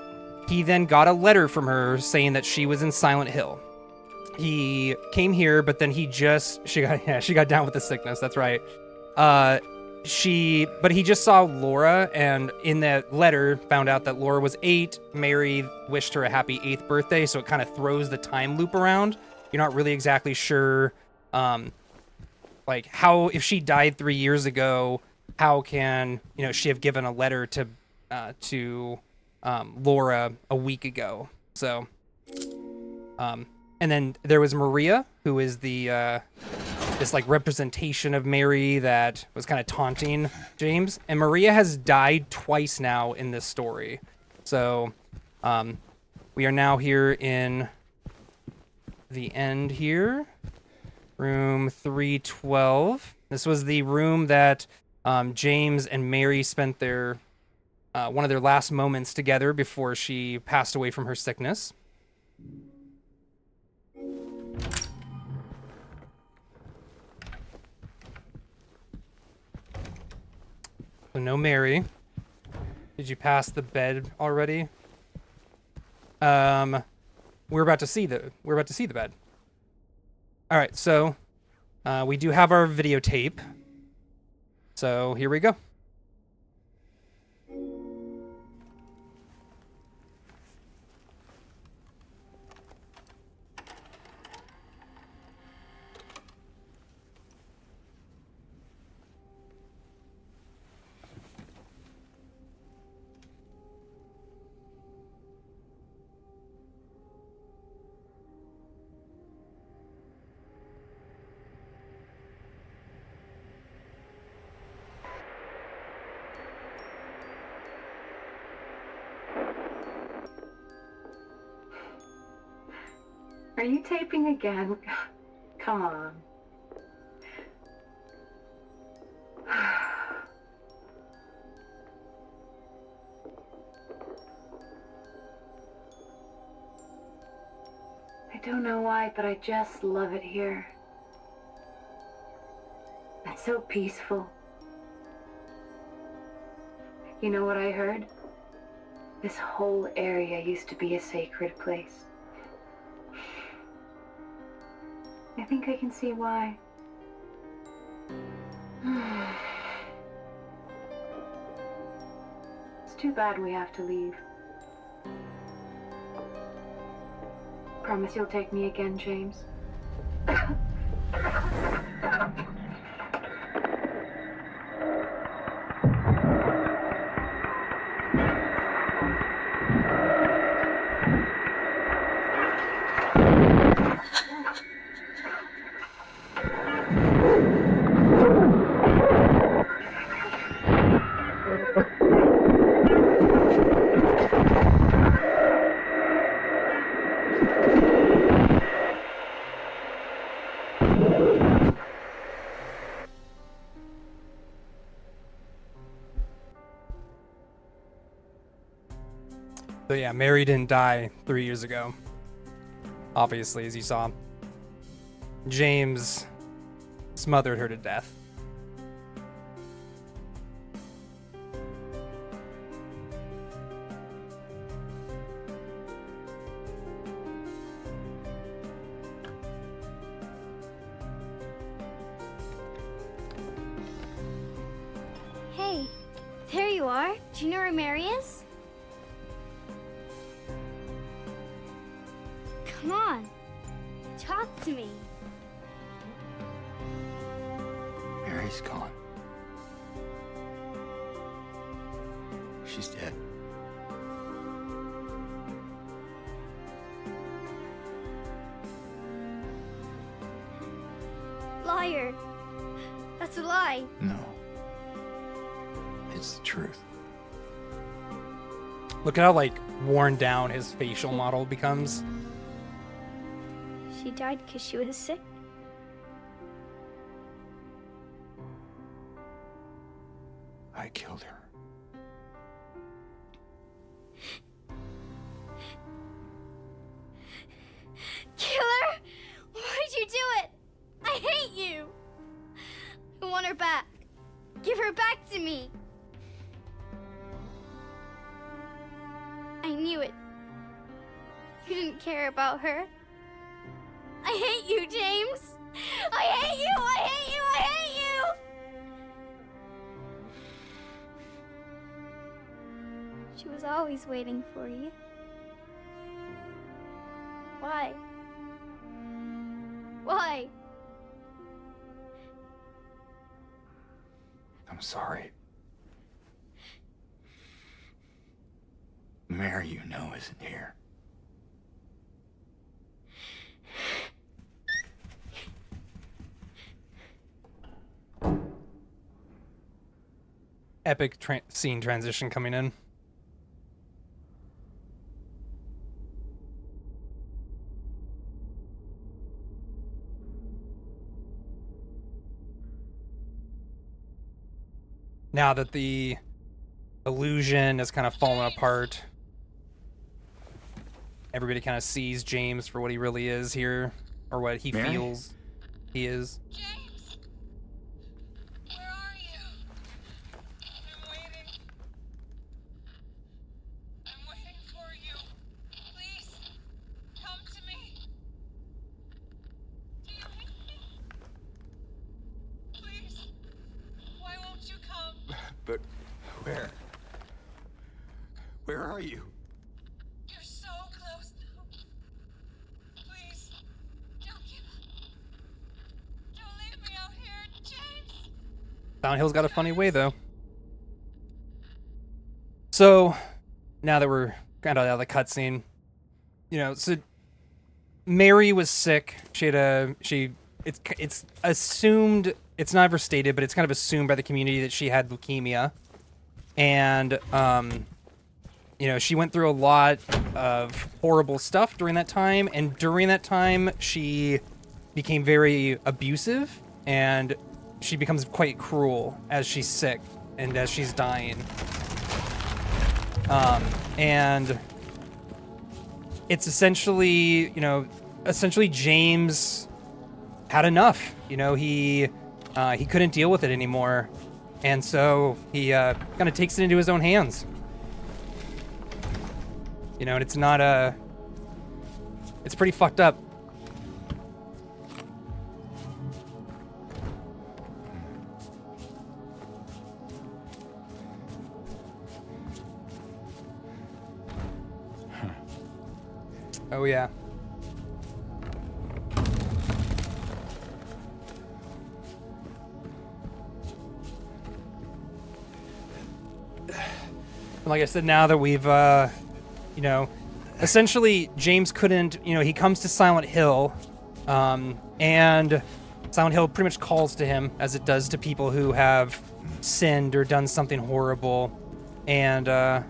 He then got a letter from her saying that she was in Silent Hill. He came here, but then she got down with the sickness. That's right. But he just saw Laura, and in that letter found out that Laura was 8. Mary wished her a happy 8th birthday, so it kind of throws the time loop around. You're not really exactly sure, like how, if she died 3 years ago, how can, she have given a letter to Laura a week ago? So, and then there was Maria, who is this like representation of Mary that was kind of taunting James. And Maria has died twice now in this story. So we are now here in the end here. Room 312. This was the room that James and Mary spent their one of their last moments together before she passed away from her sickness. So no Mary. Did you pass the bed already? We're about to see the bed. All right, so we do have our videotape. So here we go. Are you taping again? Come on. I don't know why, but I just love it here. It's so peaceful. You know what I heard? This whole area used to be a sacred place. I think I can see why. It's too bad we have to leave. Promise you'll take me again, James. So yeah, Mary didn't die 3 years ago. Obviously, as you saw. James smothered her to death. Hey, there you are. Do you know where Mary is? Come on. Talk to me. Mary's gone. She's dead. Liar. That's a lie. No. It's the truth. Look at how, like, worn down his facial model becomes. She died because she was sick. I killed her. Killer! Why'd you do it? I hate you! I want her back. Give her back to me. I knew it. You didn't care about her. I hate you, James! I hate you! I hate you! I hate you! She was always waiting for you. Why? Why? I'm sorry. Mary, you know, isn't here. Epic scene transition coming in. Now that the illusion has kind of fallen apart, everybody kind of sees James for what he really is here, or what he Mary? feels he is. James! Where are you? I'm waiting. I'm waiting for you. Please, come to me. Do you hate me? Please, why won't you come? But where? Where are you? You're so close now. Please, don't give up. Don't leave me out here, James. Downhill's got a funny way, though. So, now that we're kind of out of the cutscene, you know, so Mary was sick. It's assumed, it's not ever stated, but it's kind of assumed by the community that she had leukemia. And, you know, she went through a lot of horrible stuff during that time. And during that time, she became very abusive, and she becomes quite cruel as she's sick and as she's dying. And it's essentially, you know, James had enough. You know, he couldn't deal with it anymore, and so he kind of takes it into his own hands. You know, and it's not it's pretty fucked up. Oh yeah. Like I said, now that we've, you know, essentially James couldn't, you know, he comes to Silent Hill, and Silent Hill pretty much calls to him, as it does to people who have sinned or done something horrible, and there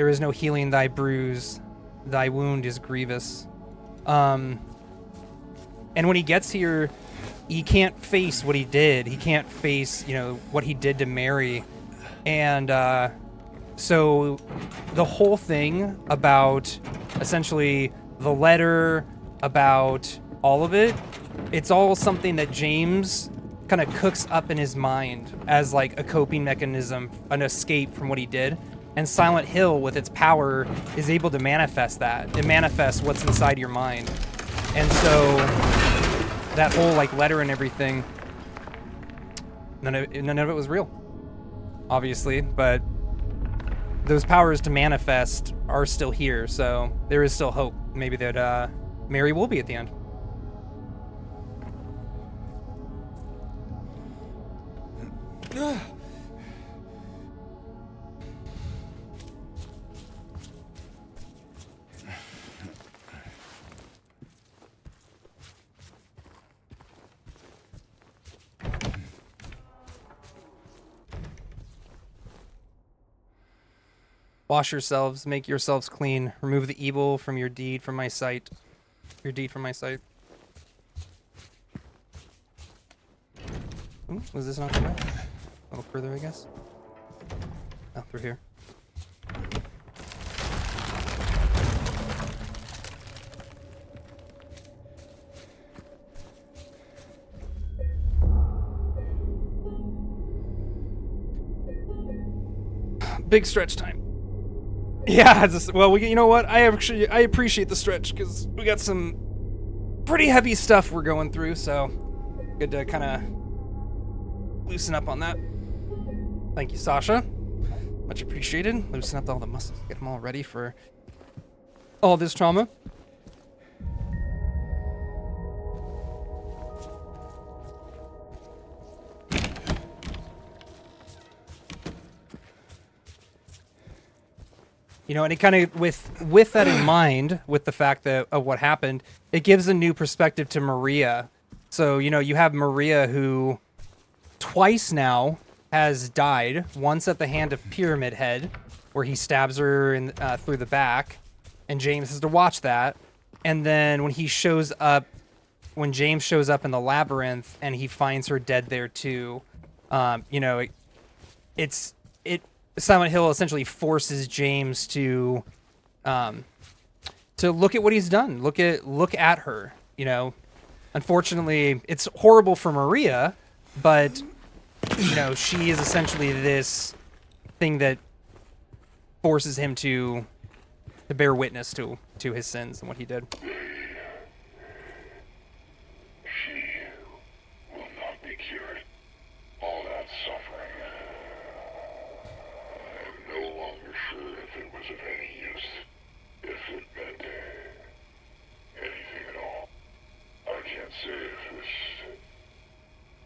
is no healing thy bruise, thy wound is grievous. And when he gets here, he can't face what he did. He can't face, you know, what he did to Mary, and so the whole thing about essentially the letter, about all of it, it's all something that James kind of cooks up in his mind as like a coping mechanism, an escape from what he did. And Silent Hill, with its power, is able to manifest that. It manifests what's inside your mind. And so that whole like letter and everything, none of it was real, obviously, but those powers to manifest are still here. So there is still hope. Maybe that Mary will be at the end. Wash yourselves, make yourselves clean, remove the evil from your deed from my sight. Your deed from my sight. Ooh, was this not the way? A little further, I guess. Oh, through here. Big stretch time. Yeah, well, you know what? I appreciate the stretch because we got some pretty heavy stuff we're going through, so good to kind of loosen up on that. Thank you, Sasha. Much appreciated. Loosen up all the muscles, get them all ready for all this trauma. You know, and it kind of, with that in mind, with the fact that of what happened, it gives a new perspective to Maria. So, you know, you have Maria who twice now has died. Once at the hand of Pyramid Head, where he stabs her in, through the back, and James has to watch that. And then when James shows up in the labyrinth and he finds her dead there too, you know, Silent Hill essentially forces James to look at what he's done. Look at her. You know, unfortunately, it's horrible for Maria, but you know, she is essentially this thing that forces him to bear witness to his sins and what he did. She will not be cured. All that suffering. I'm no longer sure if it was of any use, if it meant anything at all. I can't say if this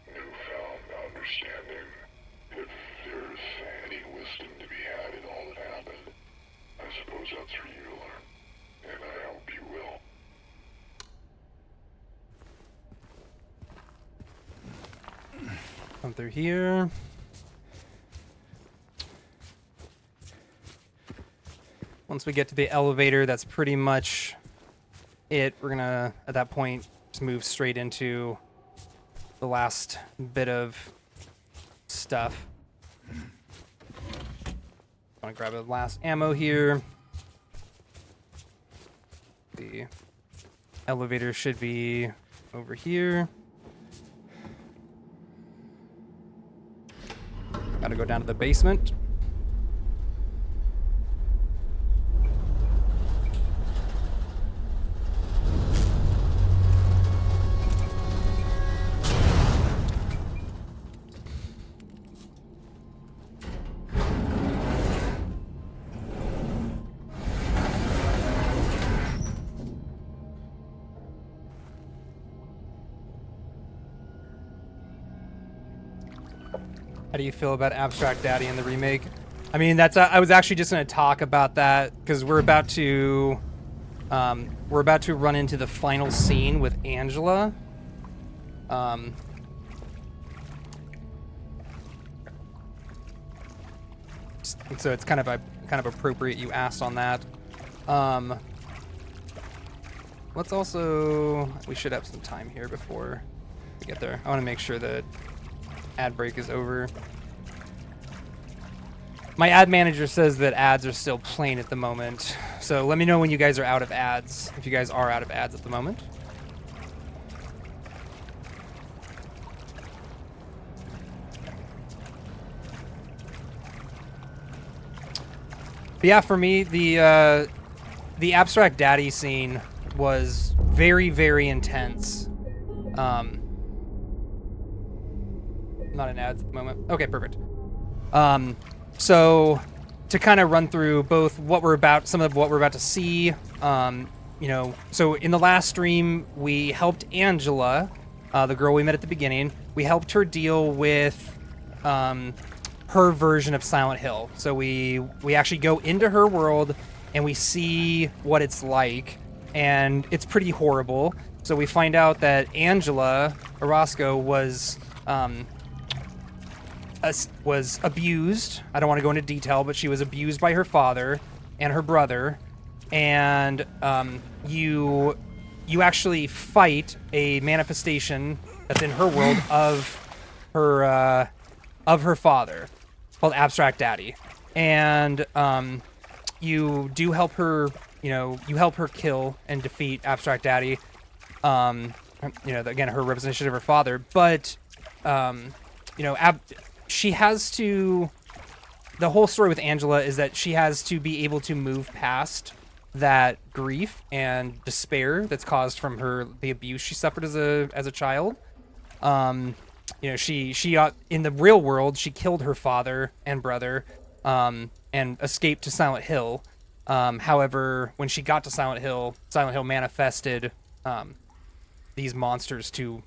newfound understanding, if there's any wisdom to be had in all that happened. I suppose that's for you to learn, and I hope you will. Come through here. Once we get to the elevator, that's pretty much it. We're gonna, at that point, just move straight into the last bit of stuff. Want to grab the last ammo here. The elevator should be over here. Gotta go down to the basement. How do you feel about Abstract Daddy in the remake? I mean, that's I was actually just going to talk about that because we're about to run into the final scene with Angela. So it's kind of appropriate you asked on that. Let's also, we should have some time here before we get there. I want to make sure that ad break is over. My ad manager says that ads are still playing at the moment. So let me know when you guys are out of ads, if you guys are out of ads at the moment. But yeah, for me, the abstract daddy scene was very, very intense. Not in ads at the moment. Okay, perfect. So to kind of run through both some of what we're about to see, so in the last stream, we helped Angela, the girl we met at the beginning. We helped her deal with, her version of Silent Hill. So we actually go into her world and we see what it's like, and it's pretty horrible. So we find out that Angela Orozco was abused. I don't want to go into detail, but she was abused by her father and her brother, and you actually fight a manifestation that's in her world of her father, called Abstract Daddy, and you do help her. You help her kill and defeat Abstract Daddy. Again, her representation of her father, but she has to. The whole story with Angela is that she has to be able to move past that grief and despair that's caused from the abuse she suffered as a child. She in the real world, she killed her father and brother, and escaped to Silent Hill. However, when she got to Silent Hill manifested these monsters to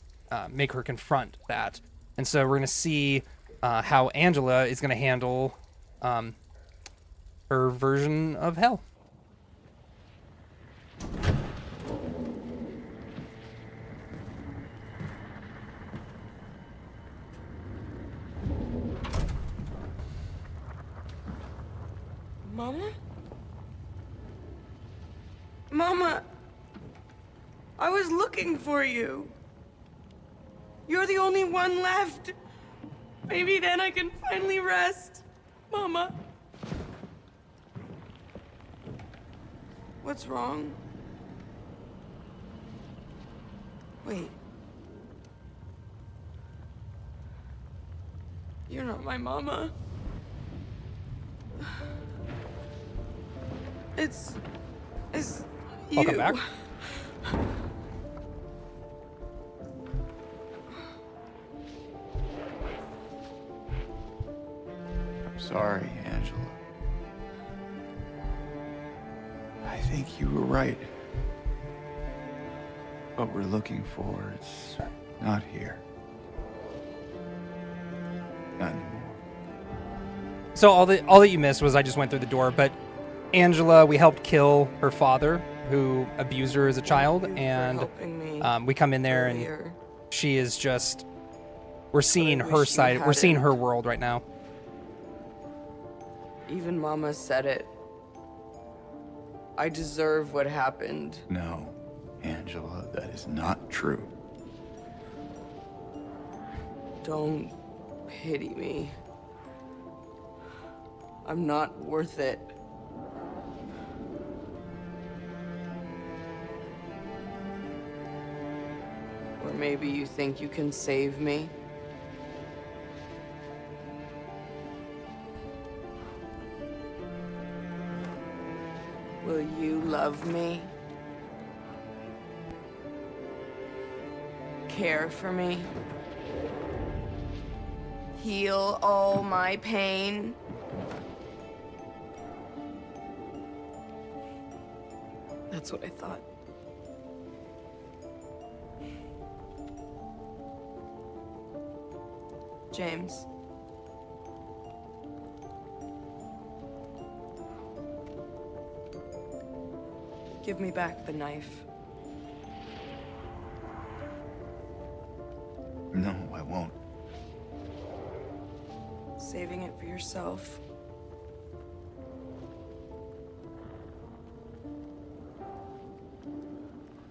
make her confront that. And so we're going to see how Angela is going to handle her version of hell. Mama? Mama, I was looking for you. You're the only one left. Maybe then I can finally rest. Mama. What's wrong? Wait. You're not my mama. It's you. Welcome back. I'm sorry, Angela. I think you were right. What we're looking for, it's not here. Not anymore. So all that you missed was I just went through the door, but Angela, we helped kill her father, who abused her as a child, and we come in there and she is just, we're seeing her side, we're seeing her world right now. Even Mama said it. I deserve what happened. No, Angela, that is not true. Don't pity me. I'm not worth it. Or maybe you think you can save me? Will you love me? Care for me? Heal all my pain? That's what I thought. James. Give me back the knife. No, I won't. Saving it for yourself.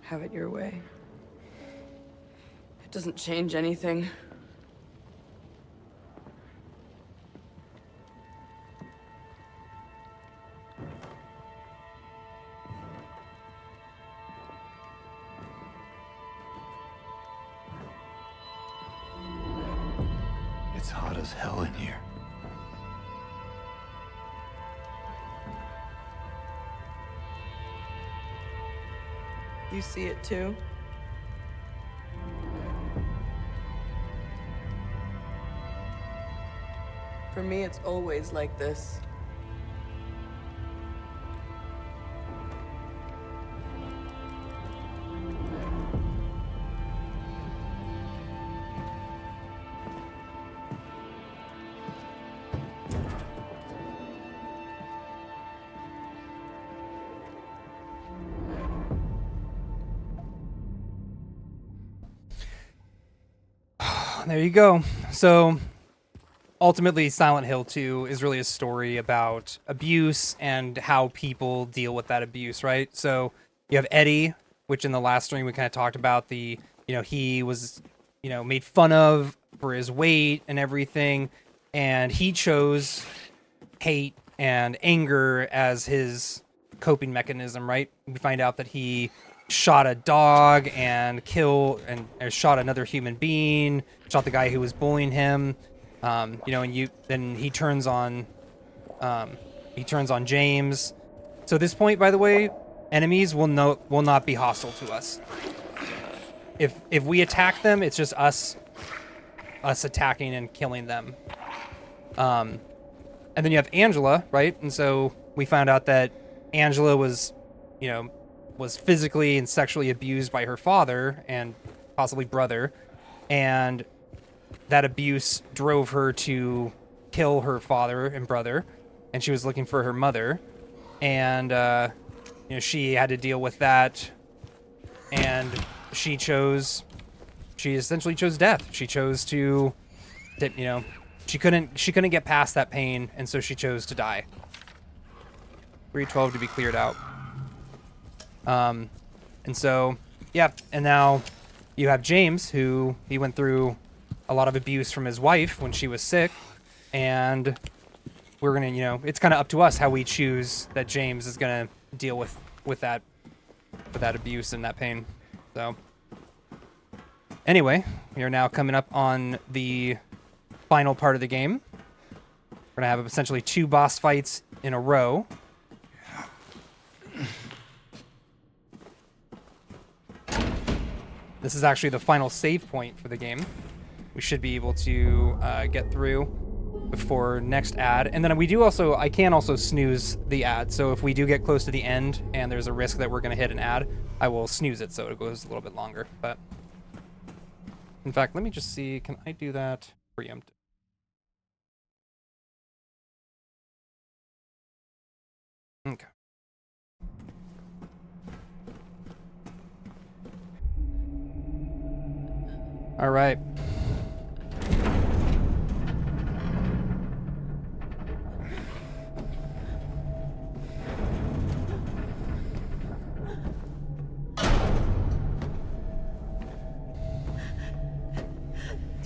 Have it your way. It doesn't change anything. as hell in here. You see it too? For me, it's always like this. There you go. So ultimately, Silent Hill 2 is really a story about abuse and how people deal with that abuse, right? So you have Eddie, which in the last stream we kind of talked about he was, made fun of for his weight and everything. And he chose hate and anger as his coping mechanism, right? We find out that he shot a dog and shot another human being, shot the guy who was bullying him. And then he turns on James. So at this point, by the way, enemies will not be hostile to us. If we attack them, it's just us attacking and killing them. And then you have Angela, right? And so we found out that Angela was physically and sexually abused by her father and possibly brother, and that abuse drove her to kill her father and brother, and she was looking for her mother, and she had to deal with that, and she essentially chose death. She chose to she couldn't get past that pain, and so she chose to die. 312 to be cleared out. And so, yeah, and now you have James, who he went through a lot of abuse from his wife when she was sick, and we're gonna, it's kind of up to us how we choose that James is gonna deal with that abuse and that pain. So, anyway, we are now coming up on the final part of the game. We're gonna have essentially 2 boss fights in a row. This is actually the final save point for the game. We should be able to get through before next ad. And then I can also snooze the ad. So if we do get close to the end and there's a risk that we're going to hit an ad, I will snooze it so it goes a little bit longer. But in fact, let me just see. Can I do that preempt? Okay. All right.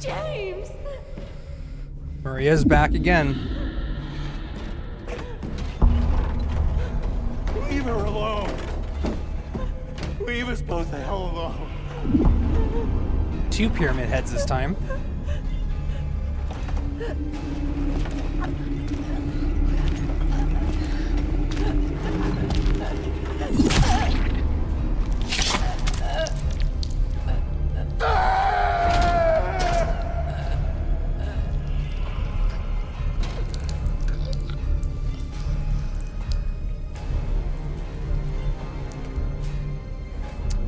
James! Maria's back again. Leave her alone. Leave us both the hell alone. 2 pyramid heads this time.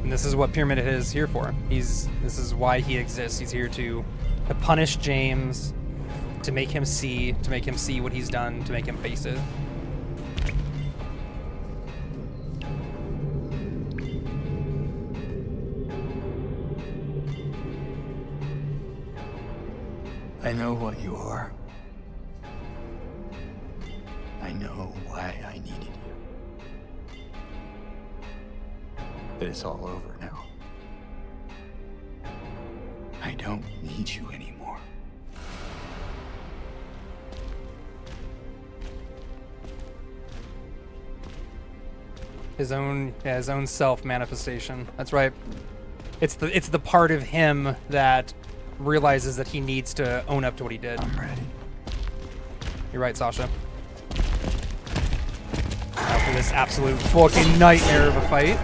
And this is what Pyramid Head is here for. This is why he exists. He's here to punish James, to make him see what he's done, to make him face it. I know what you are. I know why I needed you. But it's all over now. I don't need you anymore. His own self manifestation. That's right. It's the part of him that realizes that he needs to own up to what he did. I'm ready. You're right, Sasha. After this absolute fucking nightmare of a fight.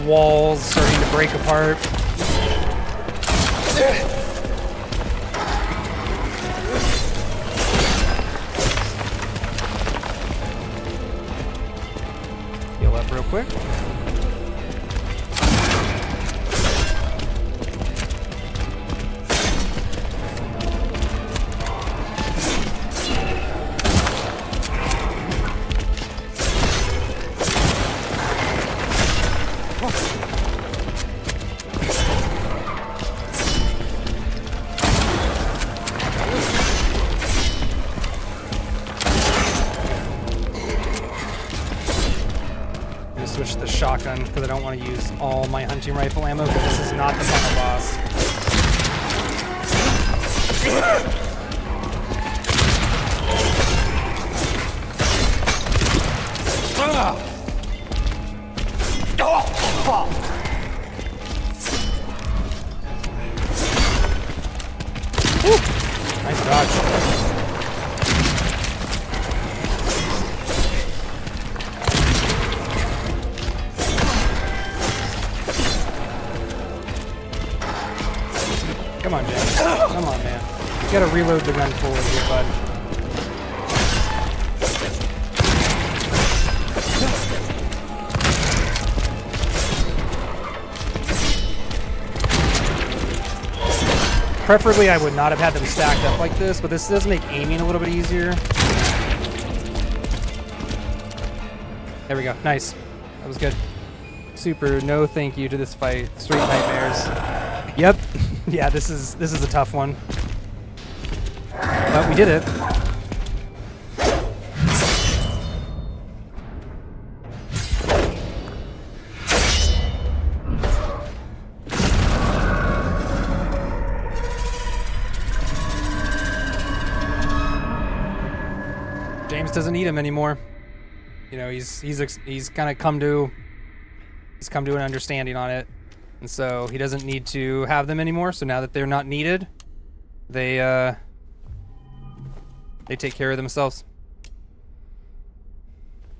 Walls starting to break apart. Heal up real quick. Switch to the shotgun because I don't want to use all my hunting rifle ammo because this is not the final boss. Nice dodge. Come on, James. Come on, man. You gotta reload the gun forward here, bud. Preferably, I would not have had them stacked up like this, but this does make aiming a little bit easier. There we go. Nice. That was good. Super. No thank you to this fight. Straight nightmares. Yep. Yeah, this is a tough one. But we did it. James doesn't need him anymore. You know, he's kind of come to an understanding on it. And so he doesn't need to have them anymore. So now that they're not needed, they take care of themselves.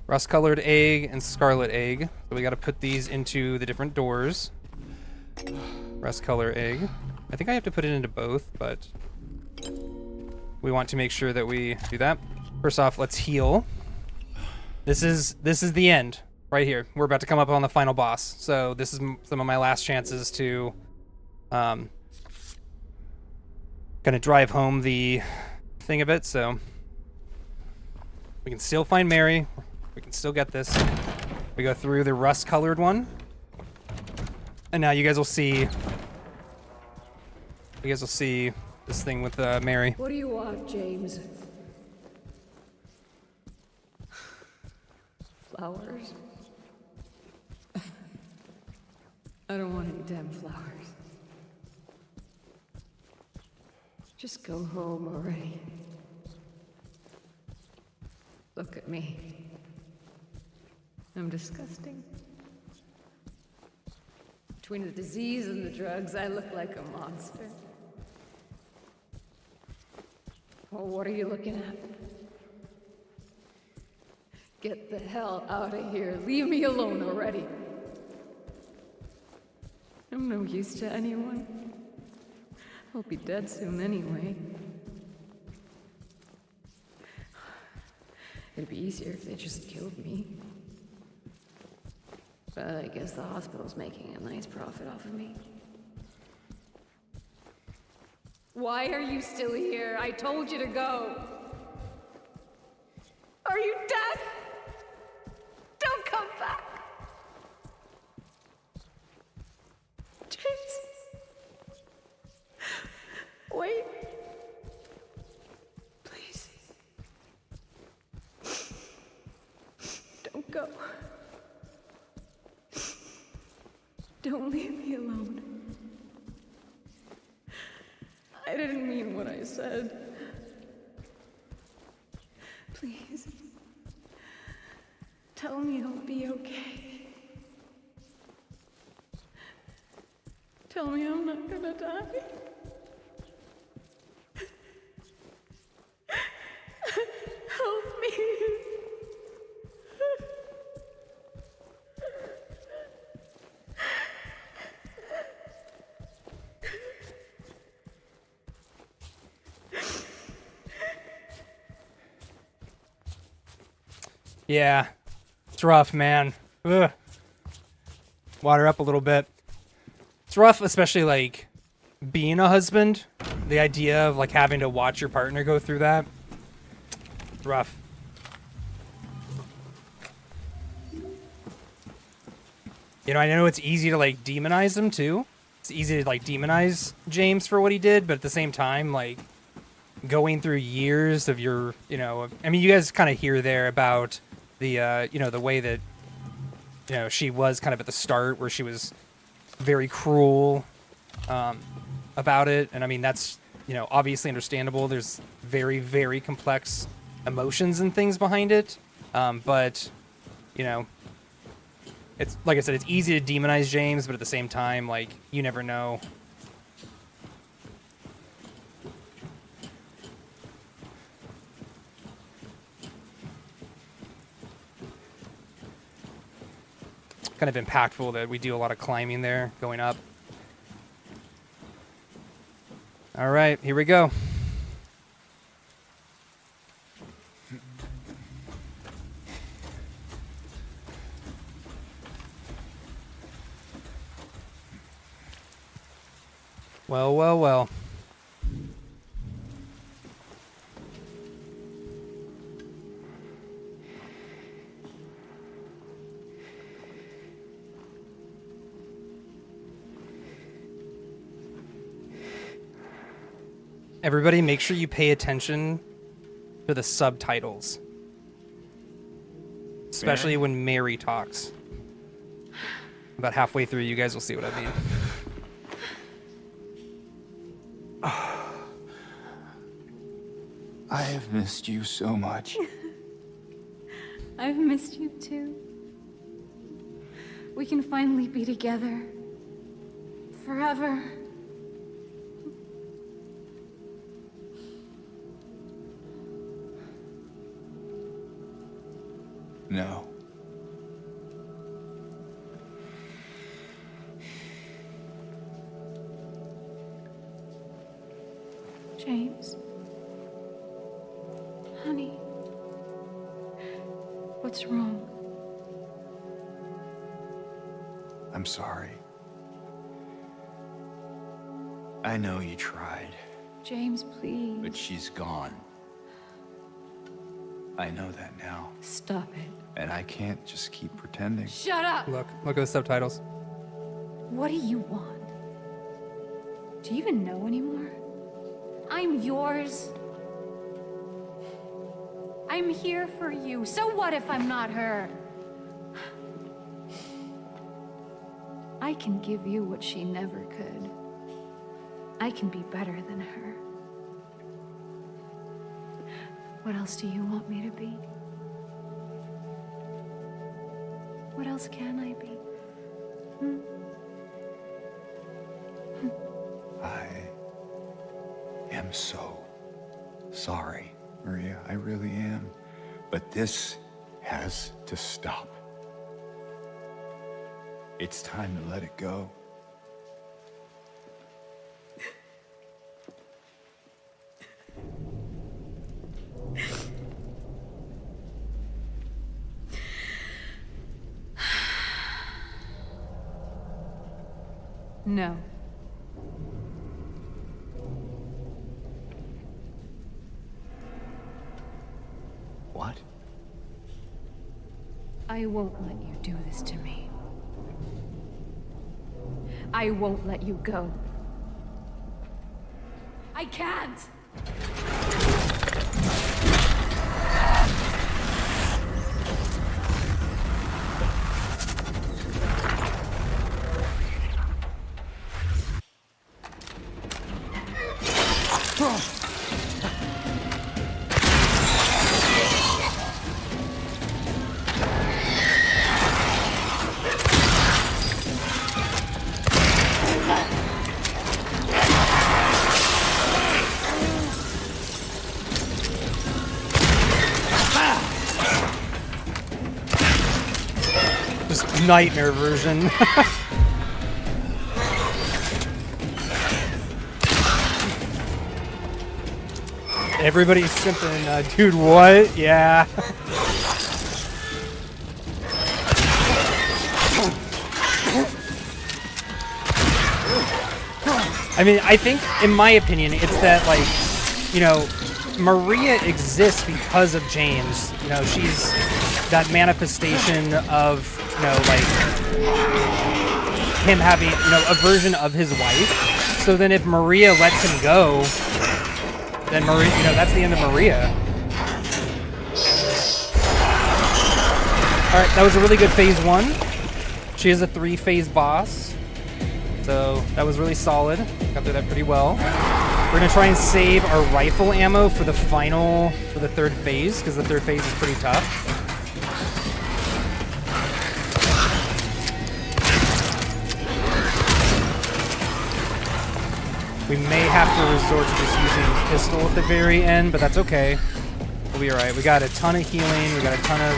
Rust-colored egg and scarlet egg. So we got to put these into the different doors. Rust-colored egg. I think I have to put it into both, but we want to make sure that we do that. First off, let's heal. This is the end. Right here. We're about to come up on the final boss. So this is some of my last chances to kind of drive home the thing of it. So we can still find Mary. We can still get this. We go through the rust-colored one. And now you guys will see this thing with Mary. What do you want, James? Flowers? I don't want any damn flowers. Just go home already. Look at me. I'm disgusting. Between the disease and the drugs, I look like a monster. Well, what are you looking at? Get the hell out of here. Leave me alone already. I'm no use to anyone. I'll be dead soon anyway. It'd be easier if they just killed me. But I guess the hospital's making a nice profit off of me. Why are you still here? I told you to go. Are you deaf? Don't come back. go. Don't leave me alone. I didn't mean what I said. Please. Tell me I'll be okay. Tell me I'm not gonna die. Help me. Yeah, it's rough, man. Ugh. Water up a little bit. It's rough, especially like being a husband. The idea of like having to watch your partner go through that. Rough. You know, I know it's easy to like demonize him too. It's easy to like demonize James for what he did, but at the same time, like going through years of your, you know, I mean, you guys kind of hear there about the, you know, the way that, you know, she was kind of at the start where she was very cruel about it. And I mean, that's, you know, obviously understandable. There's very, very complex emotions and things behind it. But, you know, it's like I said, it's easy to demonize James, but at the same time, like, you never know. Kind of impactful that we do a lot of climbing there, going up. All right, here we go. Well, well, well. Everybody, make sure you pay attention to the subtitles. Especially when Mary talks. About halfway through, you guys will see what I mean. I have missed you so much. I've missed you too. We can finally be together. Forever. No. James. Honey. What's wrong? I'm sorry. I know you tried, James, please. but she's gone. I know that now. Stop it. And I can't just keep pretending. Shut up! Look at the subtitles. What do you want? Do you even know anymore? I'm yours. I'm here for you. So what if I'm not her? I can give you what she never could. I can be better than her. What else do you want me to be? What else can I be? I am so sorry, Maria. I really am. But this has to stop. It's time to let it go. No. What? I won't let you do this to me. I won't let you go. I can't! nightmare version. Everybody's simping, dude, what? Yeah. I mean, I think, in my opinion, it's that, like, you know, Maria exists because of James. You know, she's that manifestation of, you know, like, him having, you know, a version of his wife. So then if Maria lets him go, then Maria, you know, that's the end of Maria. Alright, that was a really good phase 1. She is a 3-phase boss. So that was really solid. Got through that pretty well. We're gonna try and save our rifle ammo for the final, for the 3rd phase, because the 3rd phase is pretty tough. We may have to resort to just using pistol at the very end, but that's okay. We'll be alright. We got a ton of healing, we got a ton of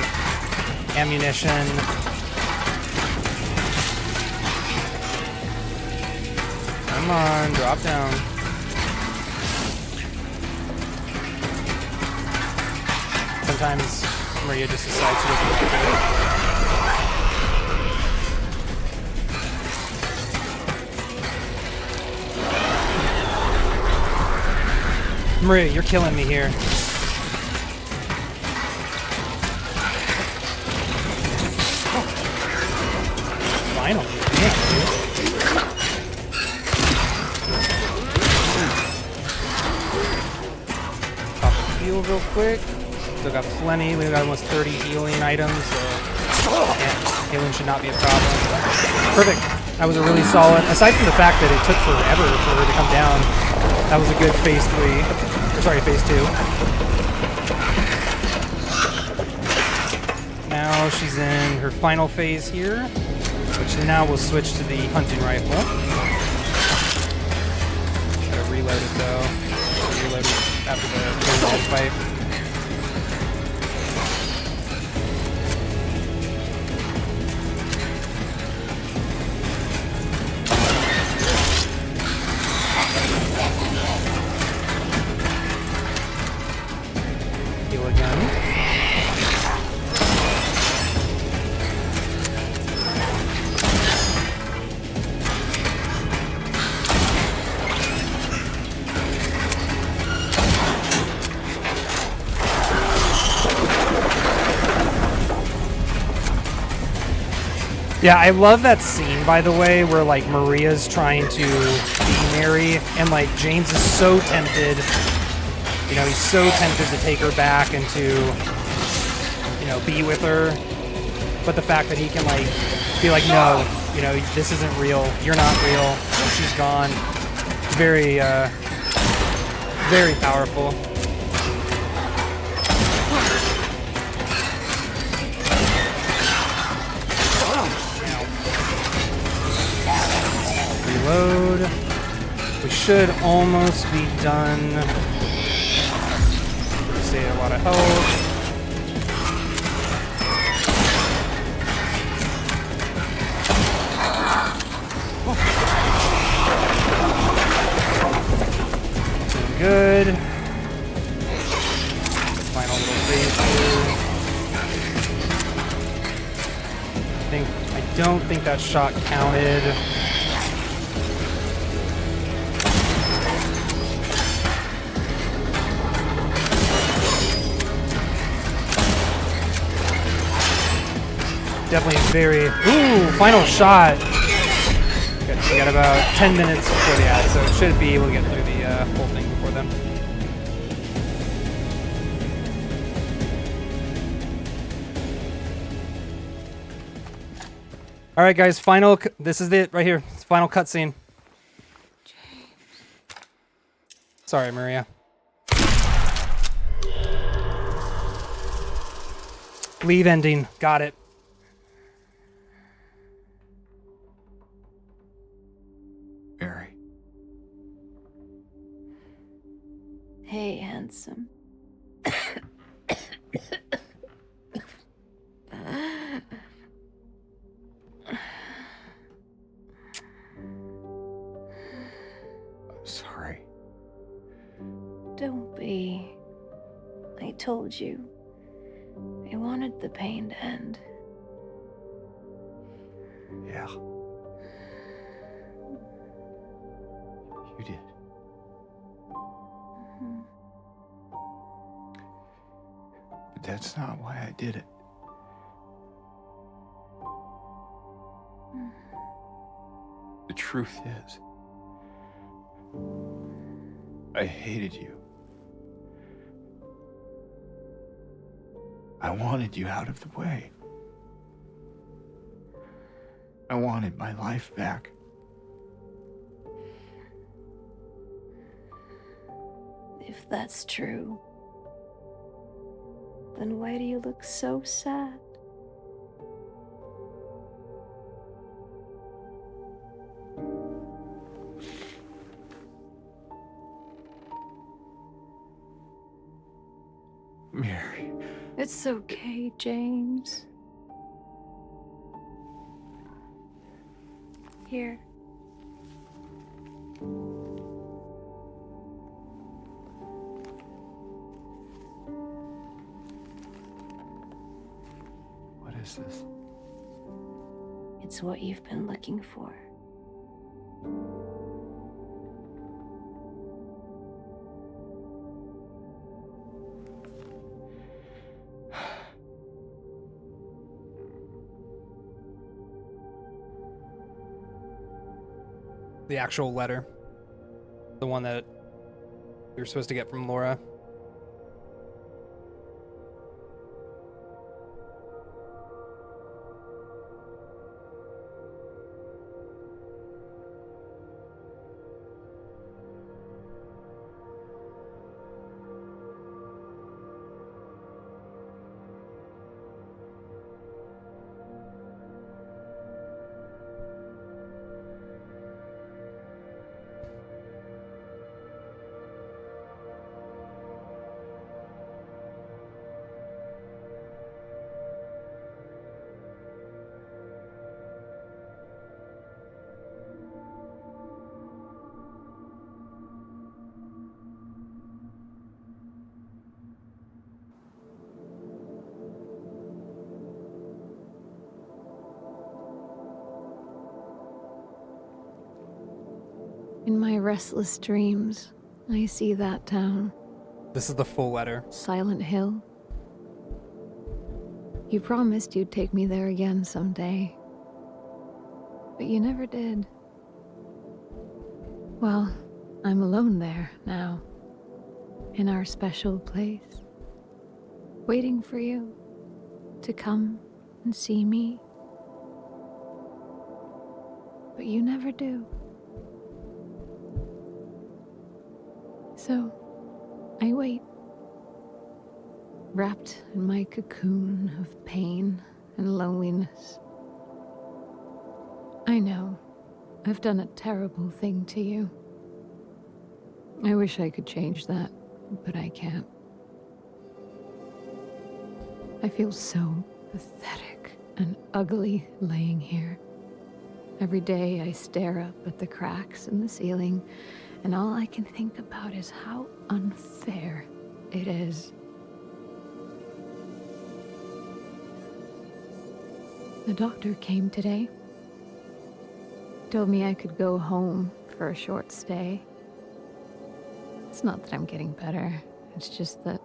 ammunition. Come on, drop down. Sometimes Maria just decides she doesn't like it. Maria, you're killing me here. Finally, damn, dude. Heal real quick. Still got plenty. We've got almost 30 healing items, so yeah, healing should not be a problem. Perfect. That was a really solid, aside from the fact that it took forever for her to come down, that was a good phase 3. Or sorry, phase 2. Now she's in her final phase here, which now will switch to the hunting rifle. Gotta reload it though. Reload it after the fight. Heal again. Yeah, I love that scene, by the way, where, like, Maria's trying to be Mary, and, like, James is so tempted, you know, he's so tempted to take her back and to, you know, be with her, but the fact that he can, like, be like, no, you know, this isn't real, you're not real, she's gone, very, very powerful. Reload. We should almost be done. Save a lot of health. Doing good. Final little phase here. I don't think that shot counted. Definitely very... Ooh, final shot. Good. We got about 10 minutes before the ad, so it should be able to get through the whole thing before then. All right, guys, final... This is it right here. It's final cutscene. Sorry, Maria. Leave ending. Got it. Mary. Hey, handsome. told you. I wanted the pain to end. Yeah. You did. But that's not why I did it. The truth is, I hated you. I wanted you out of the way. I wanted my life back. If that's true, then why do you look so sad? Mary. It's okay, James. Here. What is this? It's what you've been looking for. The actual letter. The one that you're supposed to get from Laura. In my restless dreams, I see that town. This is the full letter. Silent Hill. You promised you'd take me there again someday. But you never did. Well, I'm alone there now. In our special place. Waiting for you to come and see me. But you never do. So, I wait, wrapped in my cocoon of pain and loneliness. I know, I've done a terrible thing to you. I wish I could change that, but I can't. I feel so pathetic and ugly laying here. Every day I stare up at the cracks in the ceiling, and all I can think about is how unfair it is. The doctor came today. Told me I could go home for a short stay. It's not that I'm getting better. It's just that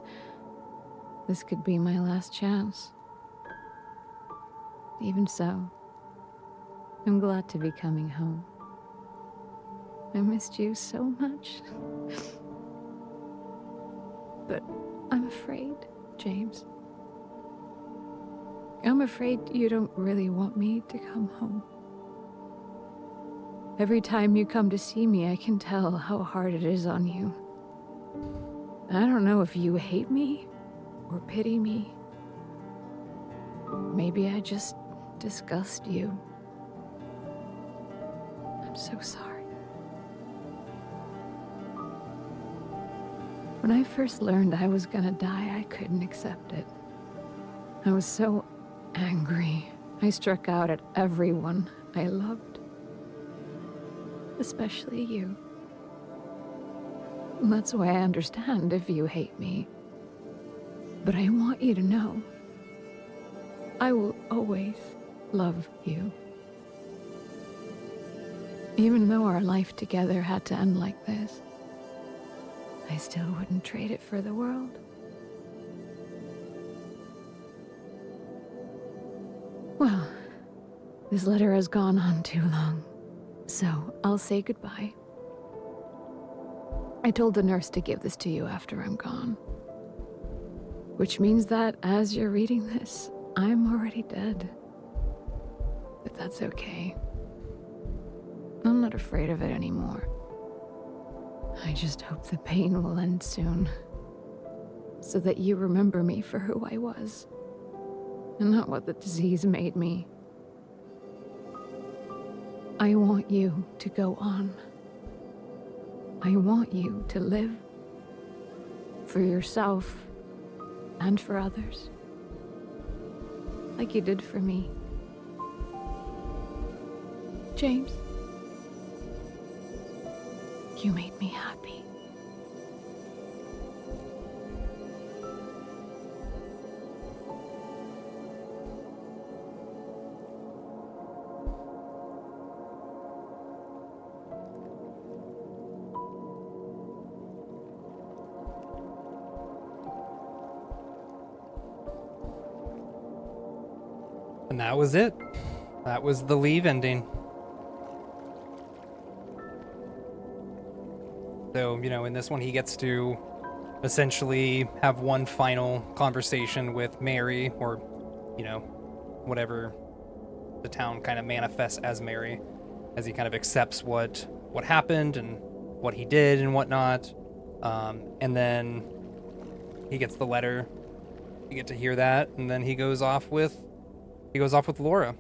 this could be my last chance. Even so, I'm glad to be coming home. I missed you so much. But I'm afraid, James. I'm afraid you don't really want me to come home. Every time you come to see me, I can tell how hard it is on you. I don't know if you hate me or pity me. Maybe I just disgust you. I'm so sorry. When I first learned I was gonna die, I couldn't accept it. I was so angry. I struck out at everyone I loved. Especially you. And that's why I understand if you hate me. But I want you to know, I will always love you. Even though our life together had to end like this, I still wouldn't trade it for the world. Well, this letter has gone on too long, so I'll say goodbye. I told the nurse to give this to you after I'm gone. Which means that as you're reading this, I'm already dead. But that's okay. I'm not afraid of it anymore. I just hope the pain will end soon. So that you remember me for who I was. And not what the disease made me. I want you to go on. I want you to live. For yourself. And for others. Like you did for me. James. You made me happy. And that was it. That was the leave ending. So, you know, in this one, he gets to essentially have one final conversation with Mary, or, you know, whatever the town kind of manifests as Mary, as he kind of accepts what happened and what he did and whatnot. And then he gets the letter. You get to hear that, and then he goes off with Laura.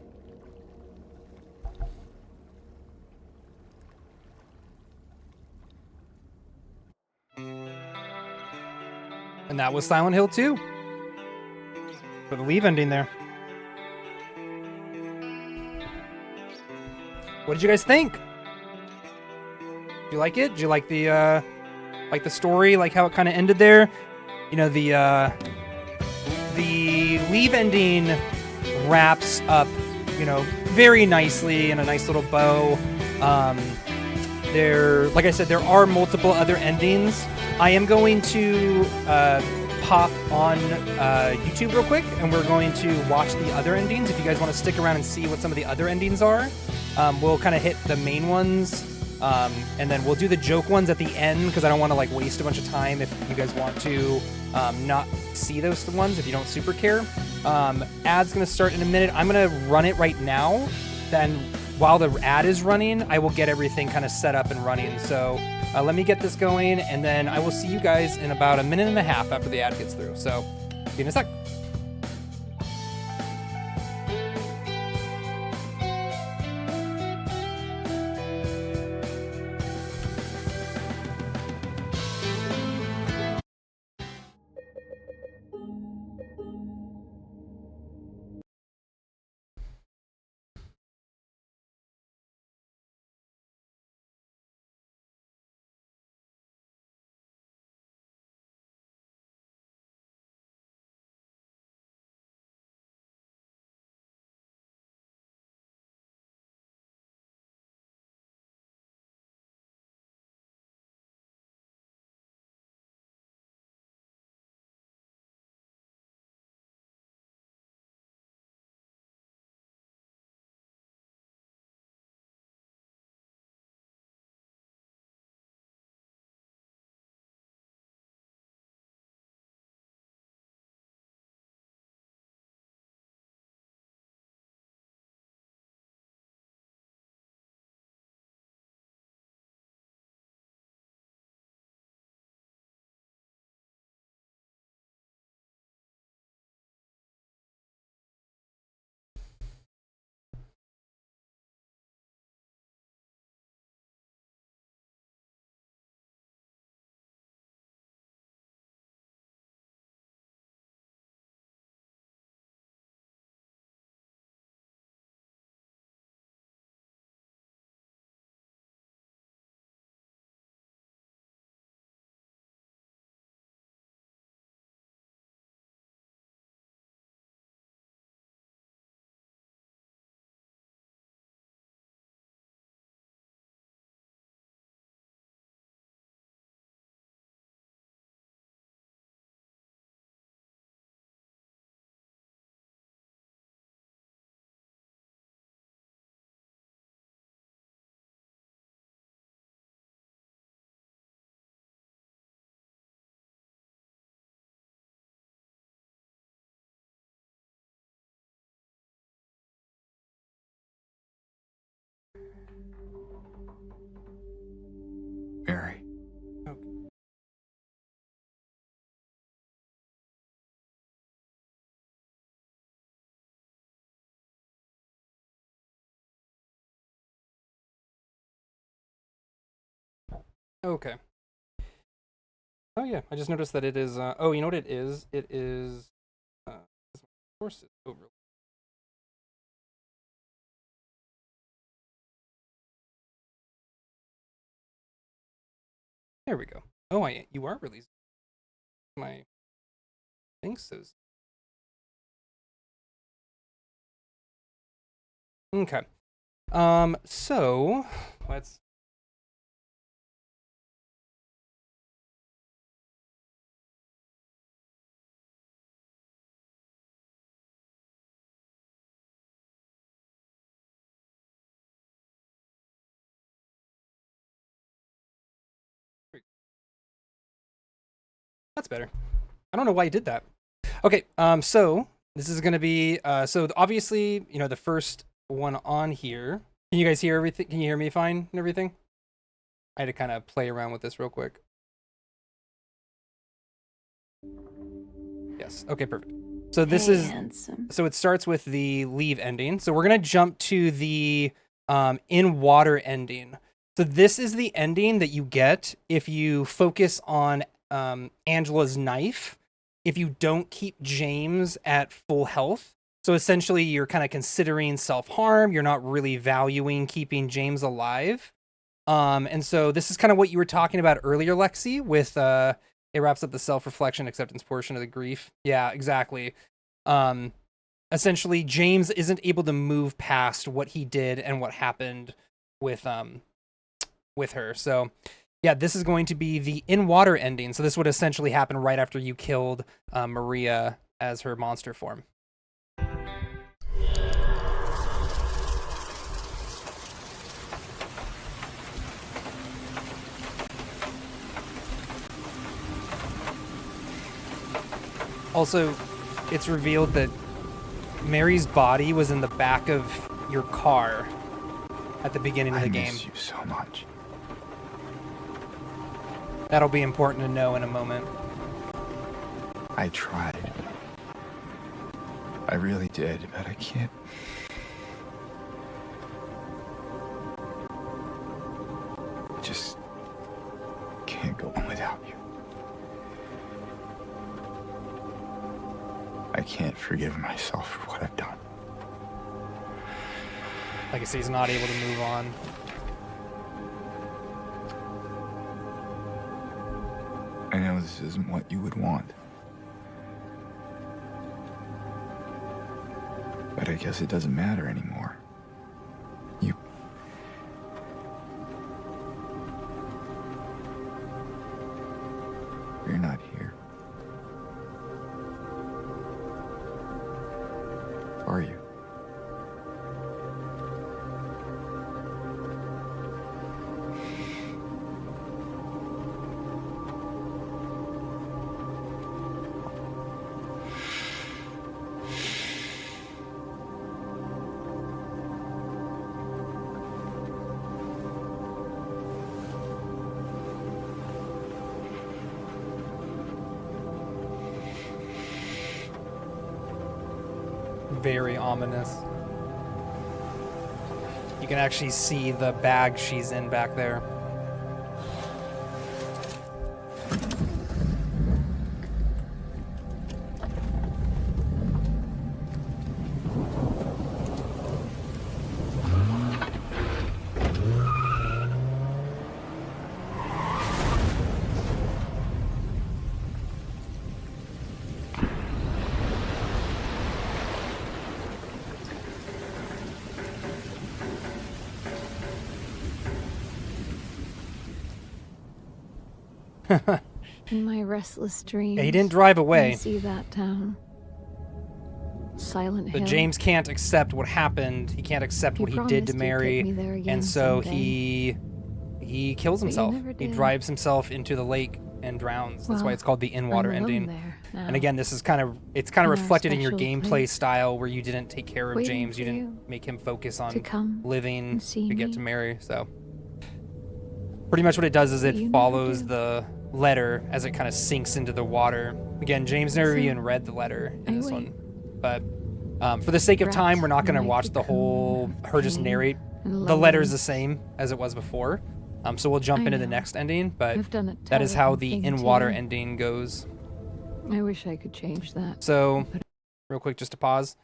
And that was Silent Hill 2. For the leave ending there. What did you guys think? Did you like it? Did you like the story, like how it kind of ended there? You know, the leave ending wraps up, you know, very nicely in a nice little bow. Like I said, there are multiple other endings. I am going to pop on YouTube real quick, and we're going to watch the other endings. If you guys want to stick around and see what some of the other endings are, we'll kind of hit the main ones, and then we'll do the joke ones at the end, because I don't want to like waste a bunch of time if you guys want to not see those ones if you don't super care. Ad's going to start in a minute. I'm going to run it right now. Then while the ad is running, I will get everything kind of set up and running. So let me get this going, and then I will see you guys in about a minute and a half after the ad gets through. So see you in a sec. Mary. Okay. Oh yeah, I just noticed that it is. Oh, you know what it is? It is. Sources over. There we go. Oh, you are releasing my thing says. Okay. So let's. That's better. I don't know why you did that. Okay. So this is gonna be. So obviously, you know, the first one on here. Can you guys hear everything? Can you hear me fine and everything? I had to kind of play around with this real quick. Yes. Okay, perfect. So this is handsome. so it starts with the leave ending. So we're gonna jump to the in water ending. So this is the ending that you get if you focus on Angela's knife. If you don't keep James at full health. So essentially you're kind of considering self-harm. You're not really valuing keeping James alive. And so this is kind of what you were talking about earlier, Lexi, with it wraps up the self-reflection acceptance portion of the grief. Yeah, exactly. Essentially James isn't able to move past what he did and what happened with her. So yeah, this is going to be the in water ending. So this would essentially happen right after you killed Maria as her monster form. Also, it's revealed that Mary's body was in the back of your car at the beginning of the game. I miss you so much. That'll be important to know in a moment. I tried. I really did, but I can't. I just can't go on without you. I can't forgive myself for what I've done. Like I say, he's not able to move on. I know this isn't what you would want. But I guess it doesn't matter anymore. You're not here. Are you? Very ominous. You can actually see the bag she's in back there. In my restless dreams, Yeah, he didn't drive away. I see that town. Silent But Hill. James can't accept what happened. He can't accept what he did to promised you'd Mary, take me there again and so someday. he kills But you himself. never He did. drives himself into the lake. and drowns. That's why Well, it's called the in-water I'm alone ending. there now, And again, this is kind of in our reflected in your special gameplay place, style where you didn't take care of waiting James. You for didn't you make him focus to on come living and see to get me. to Mary. So pretty much what it does is But it you never follows do. the letter as it kind of sinks into the water. Again, James never So, even read the letter in I this wait. one. But for the sake of time, Wrapped we're not in going to my watch the whole, cocoon of her just pain narrate. and The letter's the loneliness. same as it was before. So we'll jump I into the know. next ending, but I've done a that is how terrible the thing in-water to you. ending goes. I wish I could change that. So, But real quick, just to pause.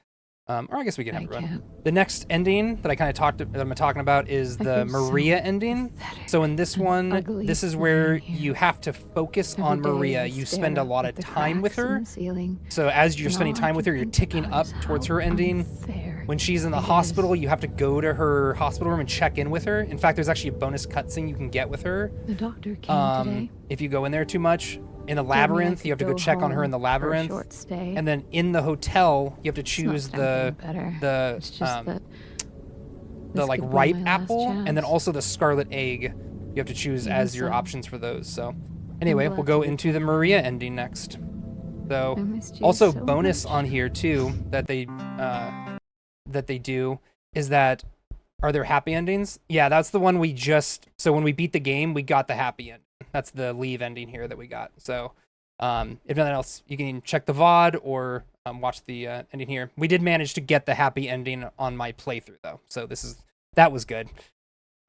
Or I guess we can have I it run. can't. The next ending that I'm talking about is I the feel so Maria ending. pathetic So in this and one, ugly this is where lying here. you have to focus Every on day Maria. I You stare spend a up lot at of the time with cracks in her. the ceiling, So as you're and spending all I time with her, can you're think ticking about up is towards how her ending. unfair When she's in the it hospital, is. you have to go to her hospital room and check in with her. In fact, there's actually a bonus cutscene you can get with her. The doctor came today. If you go in there too much. In the Told me I labyrinth, you have could to go go check on her in the home for a labyrinth. short stay. And then in the hotel, you have to It's not choose that I'm getting better. It's just that the this like could be ripe my last apple and then chance. also the scarlet egg. You have to choose Even as your so, options for those. So anyway, glad we'll go to be into the back. Maria ending next. So I missed you also so bonus much. on here too that they do is that are there happy endings? Yeah, that's the one we just so when we beat the game, we got the happy end. That's the leave ending here that we got. So if nothing else, you can check the VOD or watch the ending here. We did manage to get the happy ending on my playthrough though, so that was good.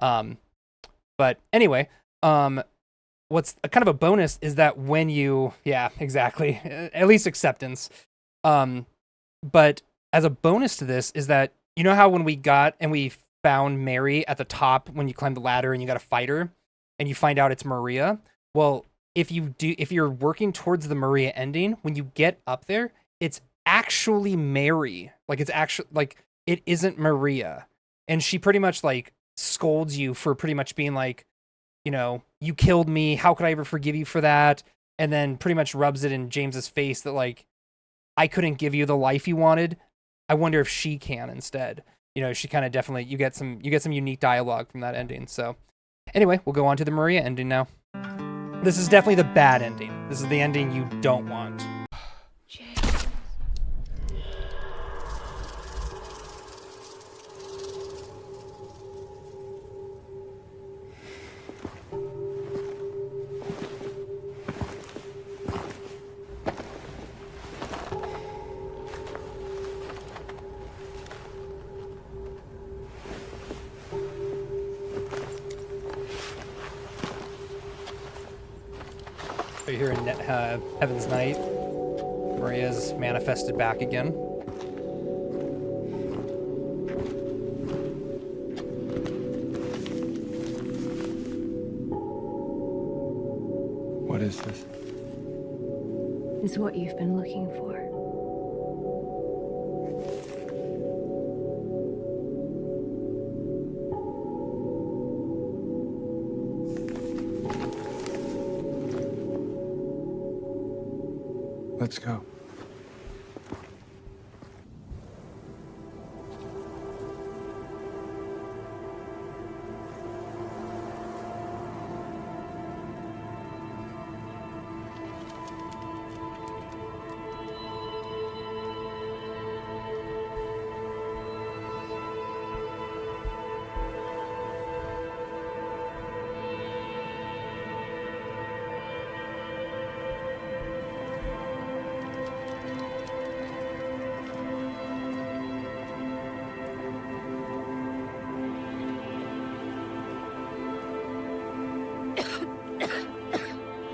But anyway, what's a kind of a bonus is that when you, yeah, exactly, at least acceptance. But as a bonus to this is that you know how when we found Mary at the top when you climb the ladder and you got to fight her, and you find out it's Maria. Well, if you're working towards the Maria ending, when you get up there, it's actually Mary. Like it's actually like it isn't Maria, and she pretty much like scolds you for pretty much being like, you know, you killed me. How could I ever forgive you for that? And then pretty much rubs it in James's face that like I couldn't give you the life you wanted. I wonder if she can instead. You know, she kind of definitely you get some unique dialogue from that ending. So anyway, we'll go on to the Maria ending now. This is definitely the bad ending. This is the ending you don't want. So you're here in Heaven's Night. Maria's manifested back again. What is this? Is what you've been looking for. Let's go.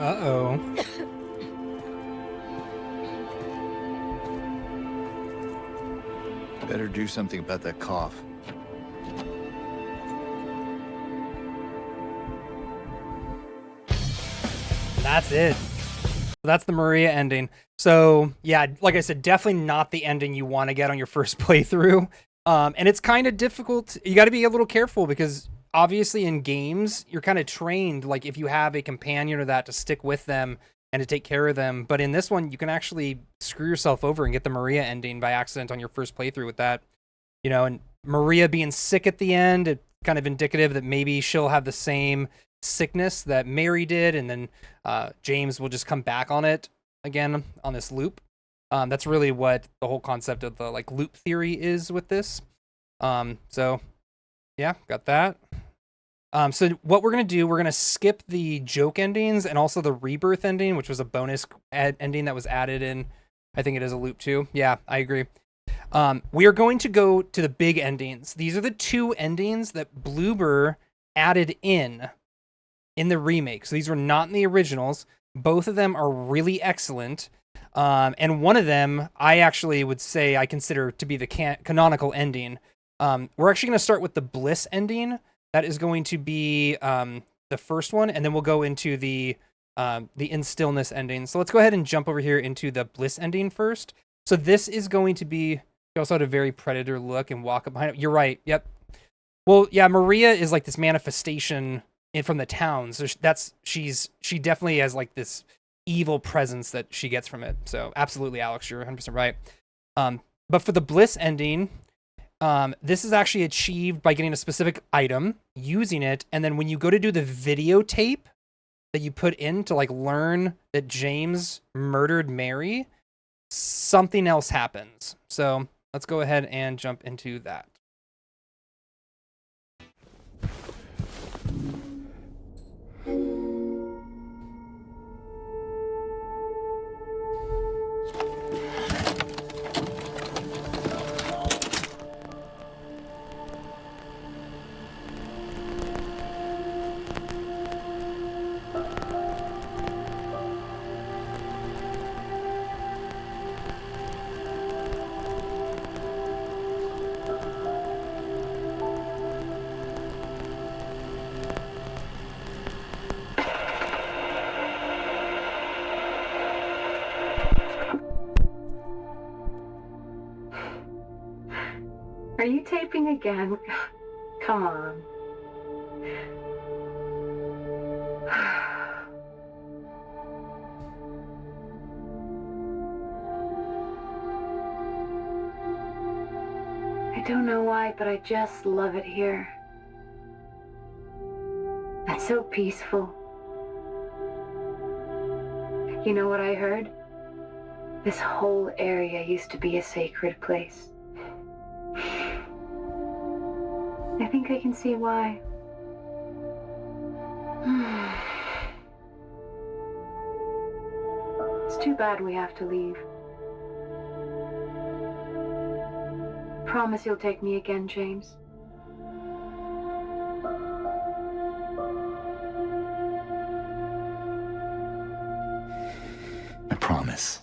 Uh-oh. Better do something about that cough. That's it. That's the Maria ending. So yeah, like I said, definitely not the ending you want to get on your first playthrough. And it's kind of difficult. You got to be a little careful because obviously in games, you're kind of trained, like if you have a companion or that, to stick with them and to take care of them. But in this one, you can actually screw yourself over and get the Maria ending by accident on your first playthrough with that. You know, and Maria being sick at the end, it's kind of indicative that maybe she'll have the same sickness that Mary did, and then James will just come back on it again on this loop. That's really what the whole concept of the like loop theory is with this. So yeah, got that. So what we're gonna do, we're gonna skip the joke endings and also the rebirth ending, which was a bonus ending that was added in. I think it is a loop too. Yeah, I agree. We are going to go to the big endings. These are the two endings that Bloober added in the remake. So these were not in the originals. Both of them are really excellent. And one of them, I actually would say I consider to be the canonical ending. We're actually going to start with the Bliss ending. That is going to be the first one, and then we'll go into the In Stillness ending. So let's go ahead and jump over here into the Bliss ending first. So this is going to be, you also had a very Predator look and walk up behind it. You're right. Yep. Well, yeah, Maria is like this manifestation from the town. So she definitely has like this evil presence that she gets from it. So absolutely, Alex, you're 100% right. But for the Bliss ending, this is actually achieved by getting a specific item, using it, and then when you go to do the videotape that you put in to like learn that James murdered Mary, something else happens. So let's go ahead and jump into that. Are you taping again? Come on. I don't know why, but I just love it here. It's so peaceful. You know what I heard? This whole area used to be a sacred place. I think I can see why. It's too bad we have to leave. Promise you'll take me again, James. I promise.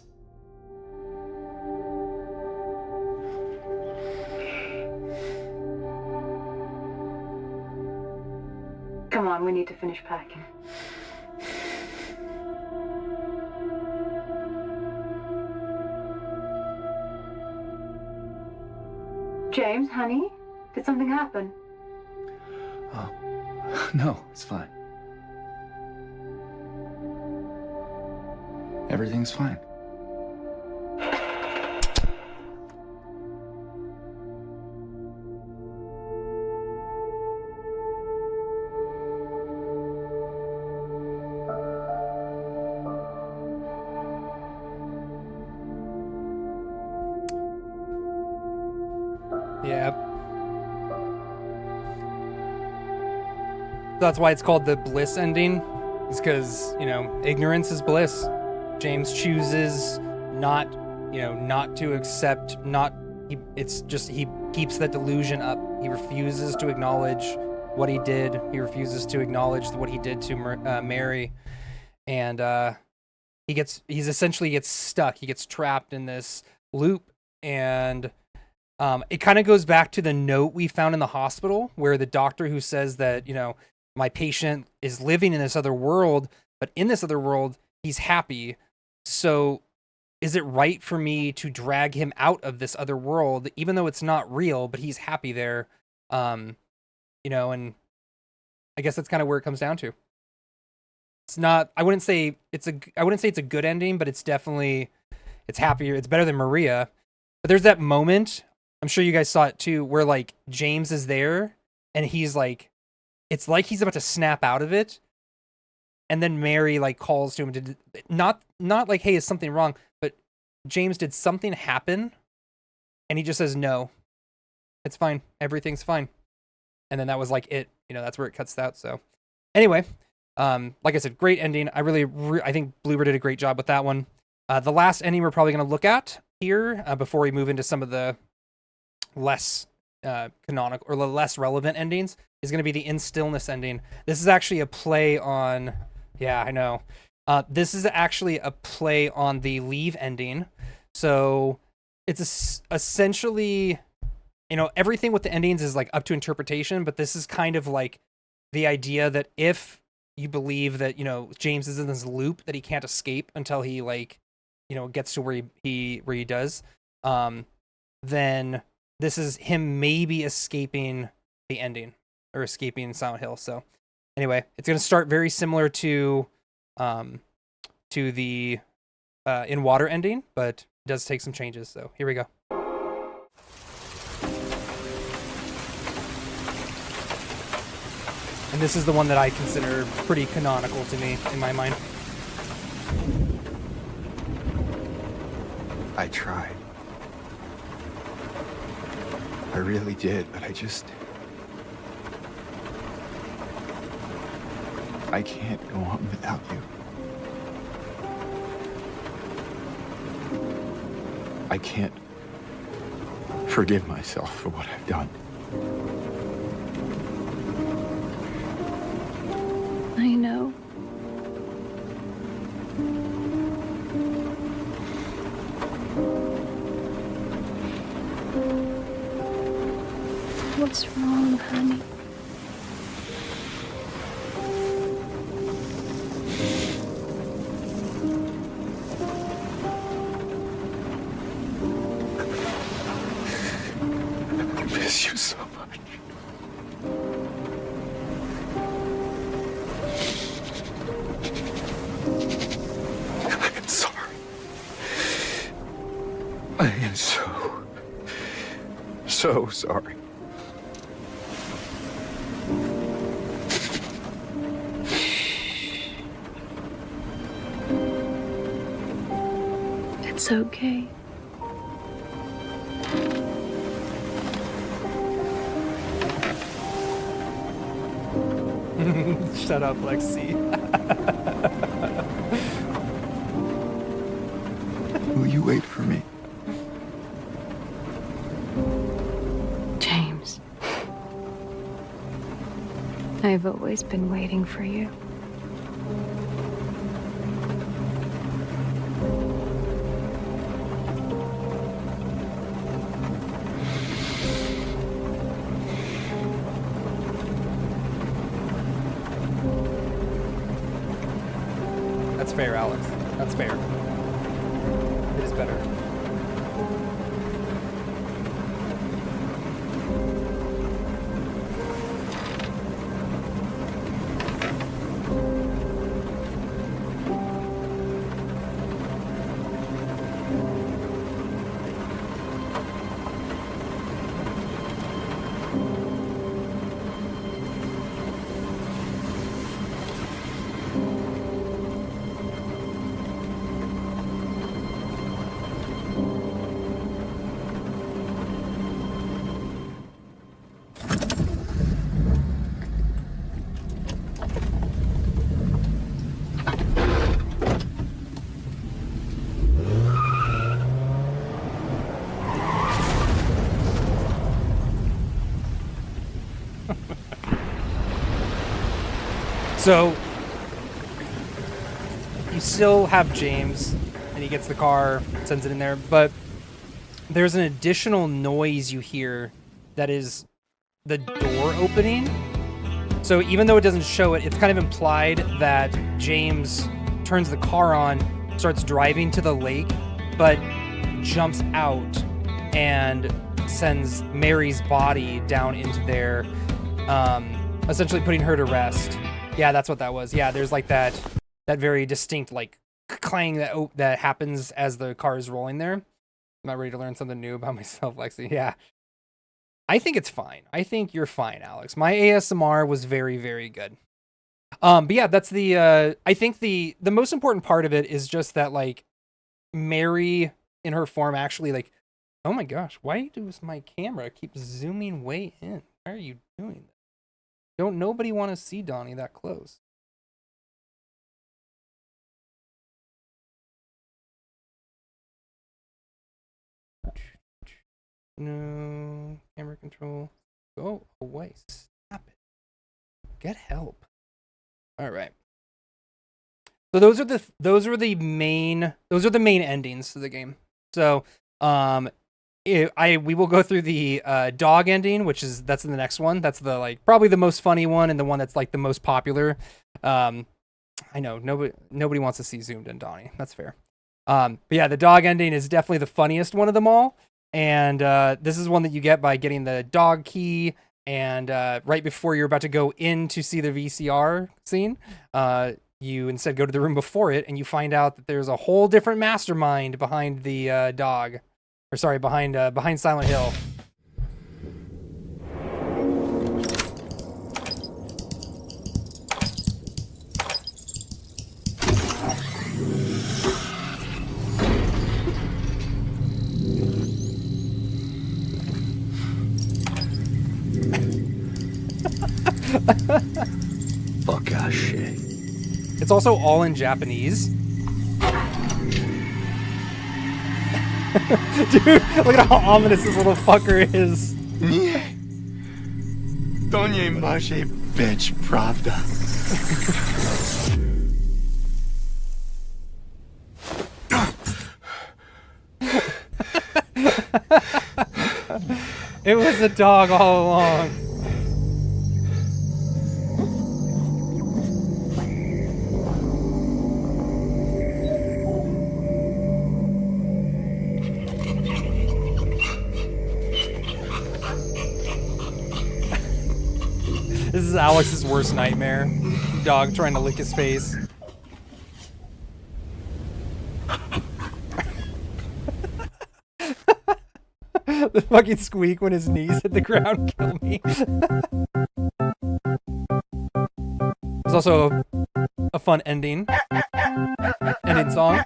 Come on, we need to finish packing. James, honey, did something happen? Oh, no, it's fine. Everything's fine. Yeah. That's why it's called the Bliss ending. It's because, you know, ignorance is bliss. James chooses not to accept, it's just, he keeps that delusion up. He refuses to acknowledge what he did. He refuses to acknowledge what he did to Mary. And he essentially gets stuck. He gets trapped in this loop. And it kind of goes back to the note we found in the hospital where the doctor who says that, you know, my patient is living in this other world, but in this other world, he's happy. So is it right for me to drag him out of this other world, even though it's not real, but he's happy there? You know, and I guess that's kind of where it comes down to. It's not, I wouldn't say it's a good ending, but it's definitely, it's happier. It's better than Maria. But there's that moment, I'm sure you guys saw it too, where like James is there and he's like, it's like he's about to snap out of it, and then Mary like calls to him to not like, hey, is something wrong, but James, did something happen? And he just says, no, it's fine, everything's fine. And then that was like it, you know, that's where it cuts out. So anyway, like I said, great ending. I think Bloober did a great job with that one. The last ending we're probably going to look at here before we move into some of the less canonical or less relevant endings is going to be the In Stillness ending. This is actually a play on, yeah, I know. This is actually a play on the Leave ending. So it's essentially, you know, everything with the endings is like up to interpretation, but this is kind of like the idea that if you believe that, you know, James is in this loop that he can't escape until he like, you know, gets to where he does, then this is him maybe escaping the ending or escaping Silent Hill. So anyway, it's going to start very similar to the In Water ending, but it does take some changes. So here we go. And this is the one that I consider pretty canonical to me in my mind. I tried. I really did, but I can't go on without you. I can't forgive myself for what I've done. I know. What's wrong, honey? I miss you so much. I'm sorry. I am so sorry. It's okay. Shut up, Lexi. Will you wait for me? James. I've always been waiting for you. That's fair, Alex. That's fair. It is better. So you still have James, and he gets the car, sends it in there, but there's an additional noise you hear that is the door opening. So even though it doesn't show it, it's kind of implied that James turns the car on, starts driving to the lake, but jumps out and sends Mary's body down into there, essentially putting her to rest. Yeah, that's what that was. Yeah, there's like that very distinct like clang that happens as the car is rolling there. I'm not ready to learn something new about myself, Lexi. Yeah. I think it's fine. I think you're fine, Alex. My ASMR was very, very good. But yeah, that's the I think the most important part of it is just that like Mary in her form actually like, oh my gosh, why does my camera keep zooming way in? Why are you doing that? Don't nobody want to see Donnie that close. No camera control. Go away. Stop it. Get help. All right. So those are the main endings to the game. So we will go through the dog ending, that's in the next one. That's the like probably the most funny one and the one that's like the most popular. I know nobody wants to see zoomed in Donnie. That's fair. But yeah, the dog ending is definitely the funniest one of them all. And this is one that you get by getting the dog key. And right before you're about to go in to see the VCR scene, you instead go to the room before it, and you find out that there's a whole different mastermind behind the dog, or sorry, behind Silent Hill. Fuck ass shit. It's also all in Japanese. Dude, look at how ominous this little fucker is. To nie macie być, prawda? It was a dog all along. This is Alex's worst nightmare. Dog trying to lick his face. The fucking squeak when his knees hit the ground kill me. There's also a fun ending song.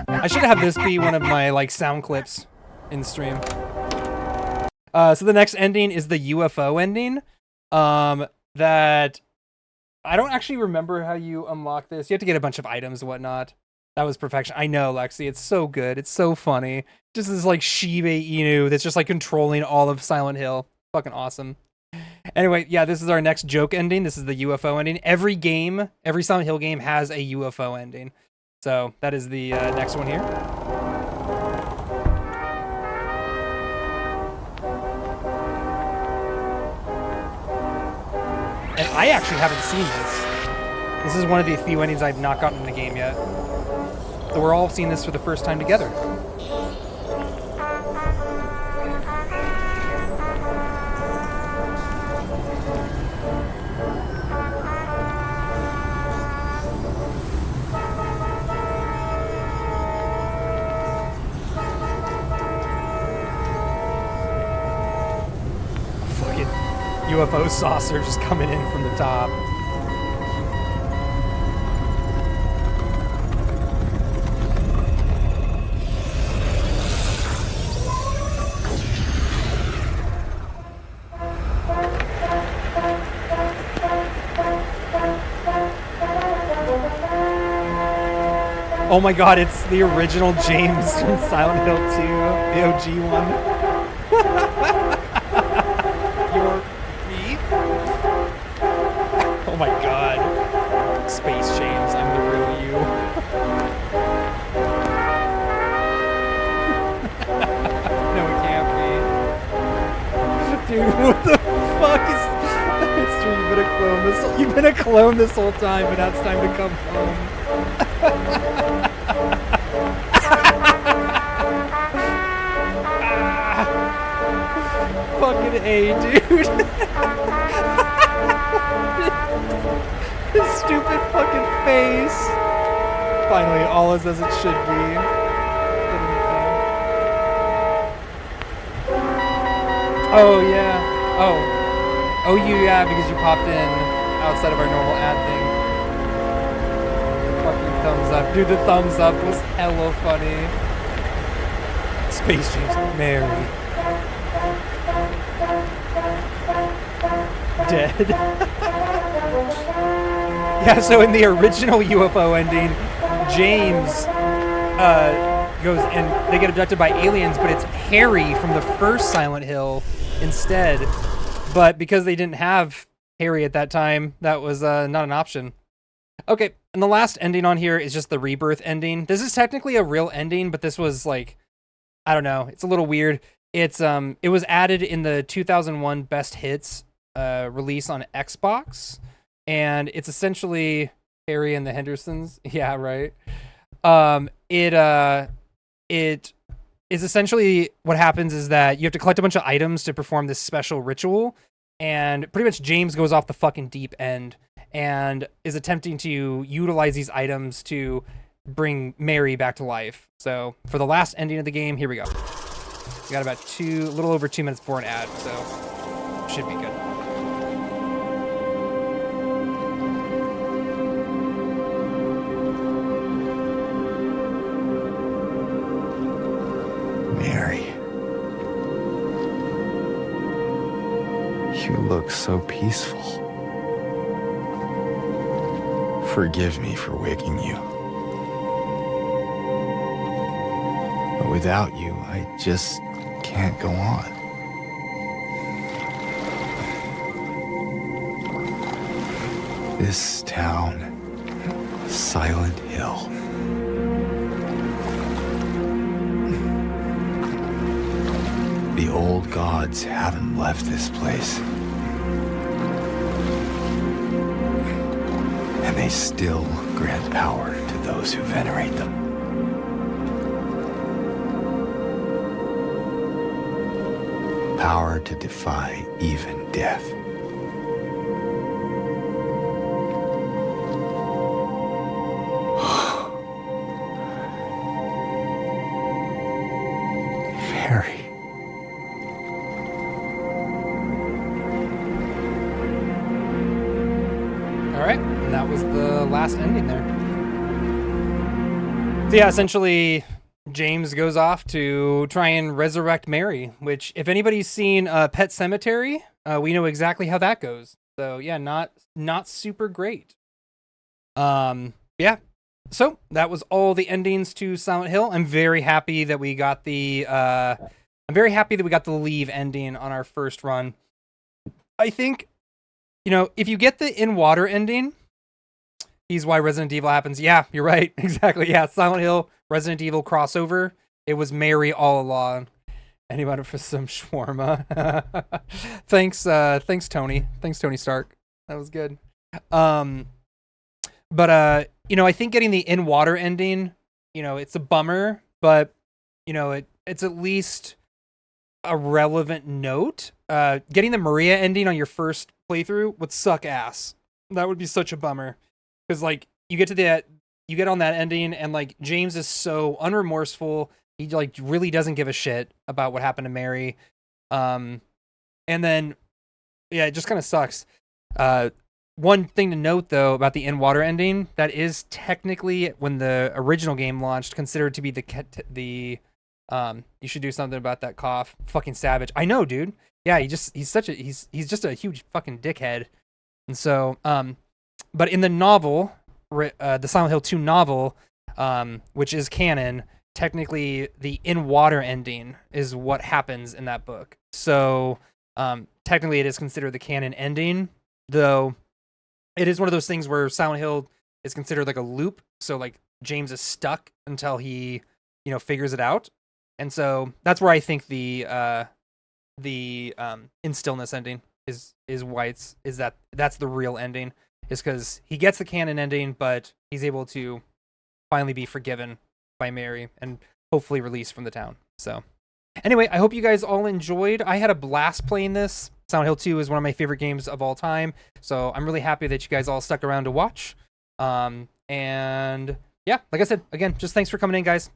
I should have this be one of my like sound clips in stream. So the next ending is the UFO ending. That I don't actually remember how you unlock this. You have to get a bunch of items and whatnot. That was perfection. I know, Lexi. It's so good. It's so funny. Just this like Shiba Inu that's just like controlling all of Silent Hill. Fucking awesome. Anyway, yeah, this is our next joke ending. This is the UFO ending. Every game, every Silent Hill game has a UFO ending. So that is the next one here. And I actually haven't seen this. This is one of the few endings I've not gotten in the game yet. So we're all seeing this for the first time together. Fucking UFO saucer just coming in from the top. Oh my god, it's the original James from Silent Hill 2, the OG one. Your me? Oh my god. Space James, I'm the real you. No, it can't be. Dude, what the fuck is... It's true, you've been a clone this whole time, but now it's time to come home. Fucking A, dude. His stupid fucking face. Finally, all is as it should be. Oh, yeah. Oh. Oh, yeah, because you popped in outside of our normal ad thing. Fucking thumbs up. Dude, the thumbs up was hella funny. Space James. Mary. Dead. Yeah, so in the original UFO ending, James goes and they get abducted by aliens, but it's Harry from the first Silent Hill instead. But because they didn't have Harry at that time, that was not an option. Okay, and the last ending on here is just the rebirth ending. This is technically a real ending, but this was like, I don't know, it's a little weird. It was added in the 2001 Best Hits release on Xbox, and it's essentially Harry and the Hendersons. Yeah, right. It is essentially what happens is that you have to collect a bunch of items to perform this special ritual, and pretty much James goes off the fucking deep end and is attempting to utilize these items to bring Mary back to life. So for the last ending of the game, here we go. We got about a little over 2 minutes before an ad, so should be good. Mary. You look so peaceful. Forgive me for waking you. But without you, I just can't go on. This town, Silent Hill. The old gods haven't left this place. And they still grant power to those who venerate them. Power to defy even death. Mary. All right, and that was the last ending there. So yeah, essentially, James goes off to try and resurrect Mary, which if anybody's seen Pet Sematary, we know exactly how that goes. So yeah, not super great. Yeah. So that was all the endings to Silent Hill. I'm very happy that we got the Leave ending on our first run. I think, if you get the in water ending, he's why Resident Evil happens. Yeah, you're right. Exactly. Yeah, Silent Hill, Resident Evil crossover. It was Mary all along. Anybody for some shawarma? Thanks, Tony. Thanks, Tony Stark. That was good. But I think getting the in water ending, it's a bummer, but it's at least a relevant note. Getting the Maria ending on your first playthrough would suck ass. That would be such a bummer, because you get on that ending and James is so unremorseful. He really doesn't give a shit about what happened to Mary. And then yeah, it just kind of sucks. One thing to note though about the in water ending, that is technically, when the original game launched, considered to be the you should do something about that cough. Fucking savage. I know, dude. Yeah, he's just a huge fucking dickhead. And so but in the novel, the Silent Hill 2 novel, which is canon, technically the in water ending is what happens in that book. So technically it is considered the canon ending, though it is one of those things where Silent Hill is considered like a loop. So James is stuck until he, figures it out. And so that's where I think the in stillness ending is why that's the real ending, is because he gets the canon ending, but he's able to finally be forgiven by Mary and hopefully released from the town. So anyway, I hope you guys all enjoyed. I had a blast playing this. Silent Hill 2 is one of my favorite games of all time, so I'm really happy that you guys all stuck around to watch. And yeah, like I said, again, just thanks for coming in, guys.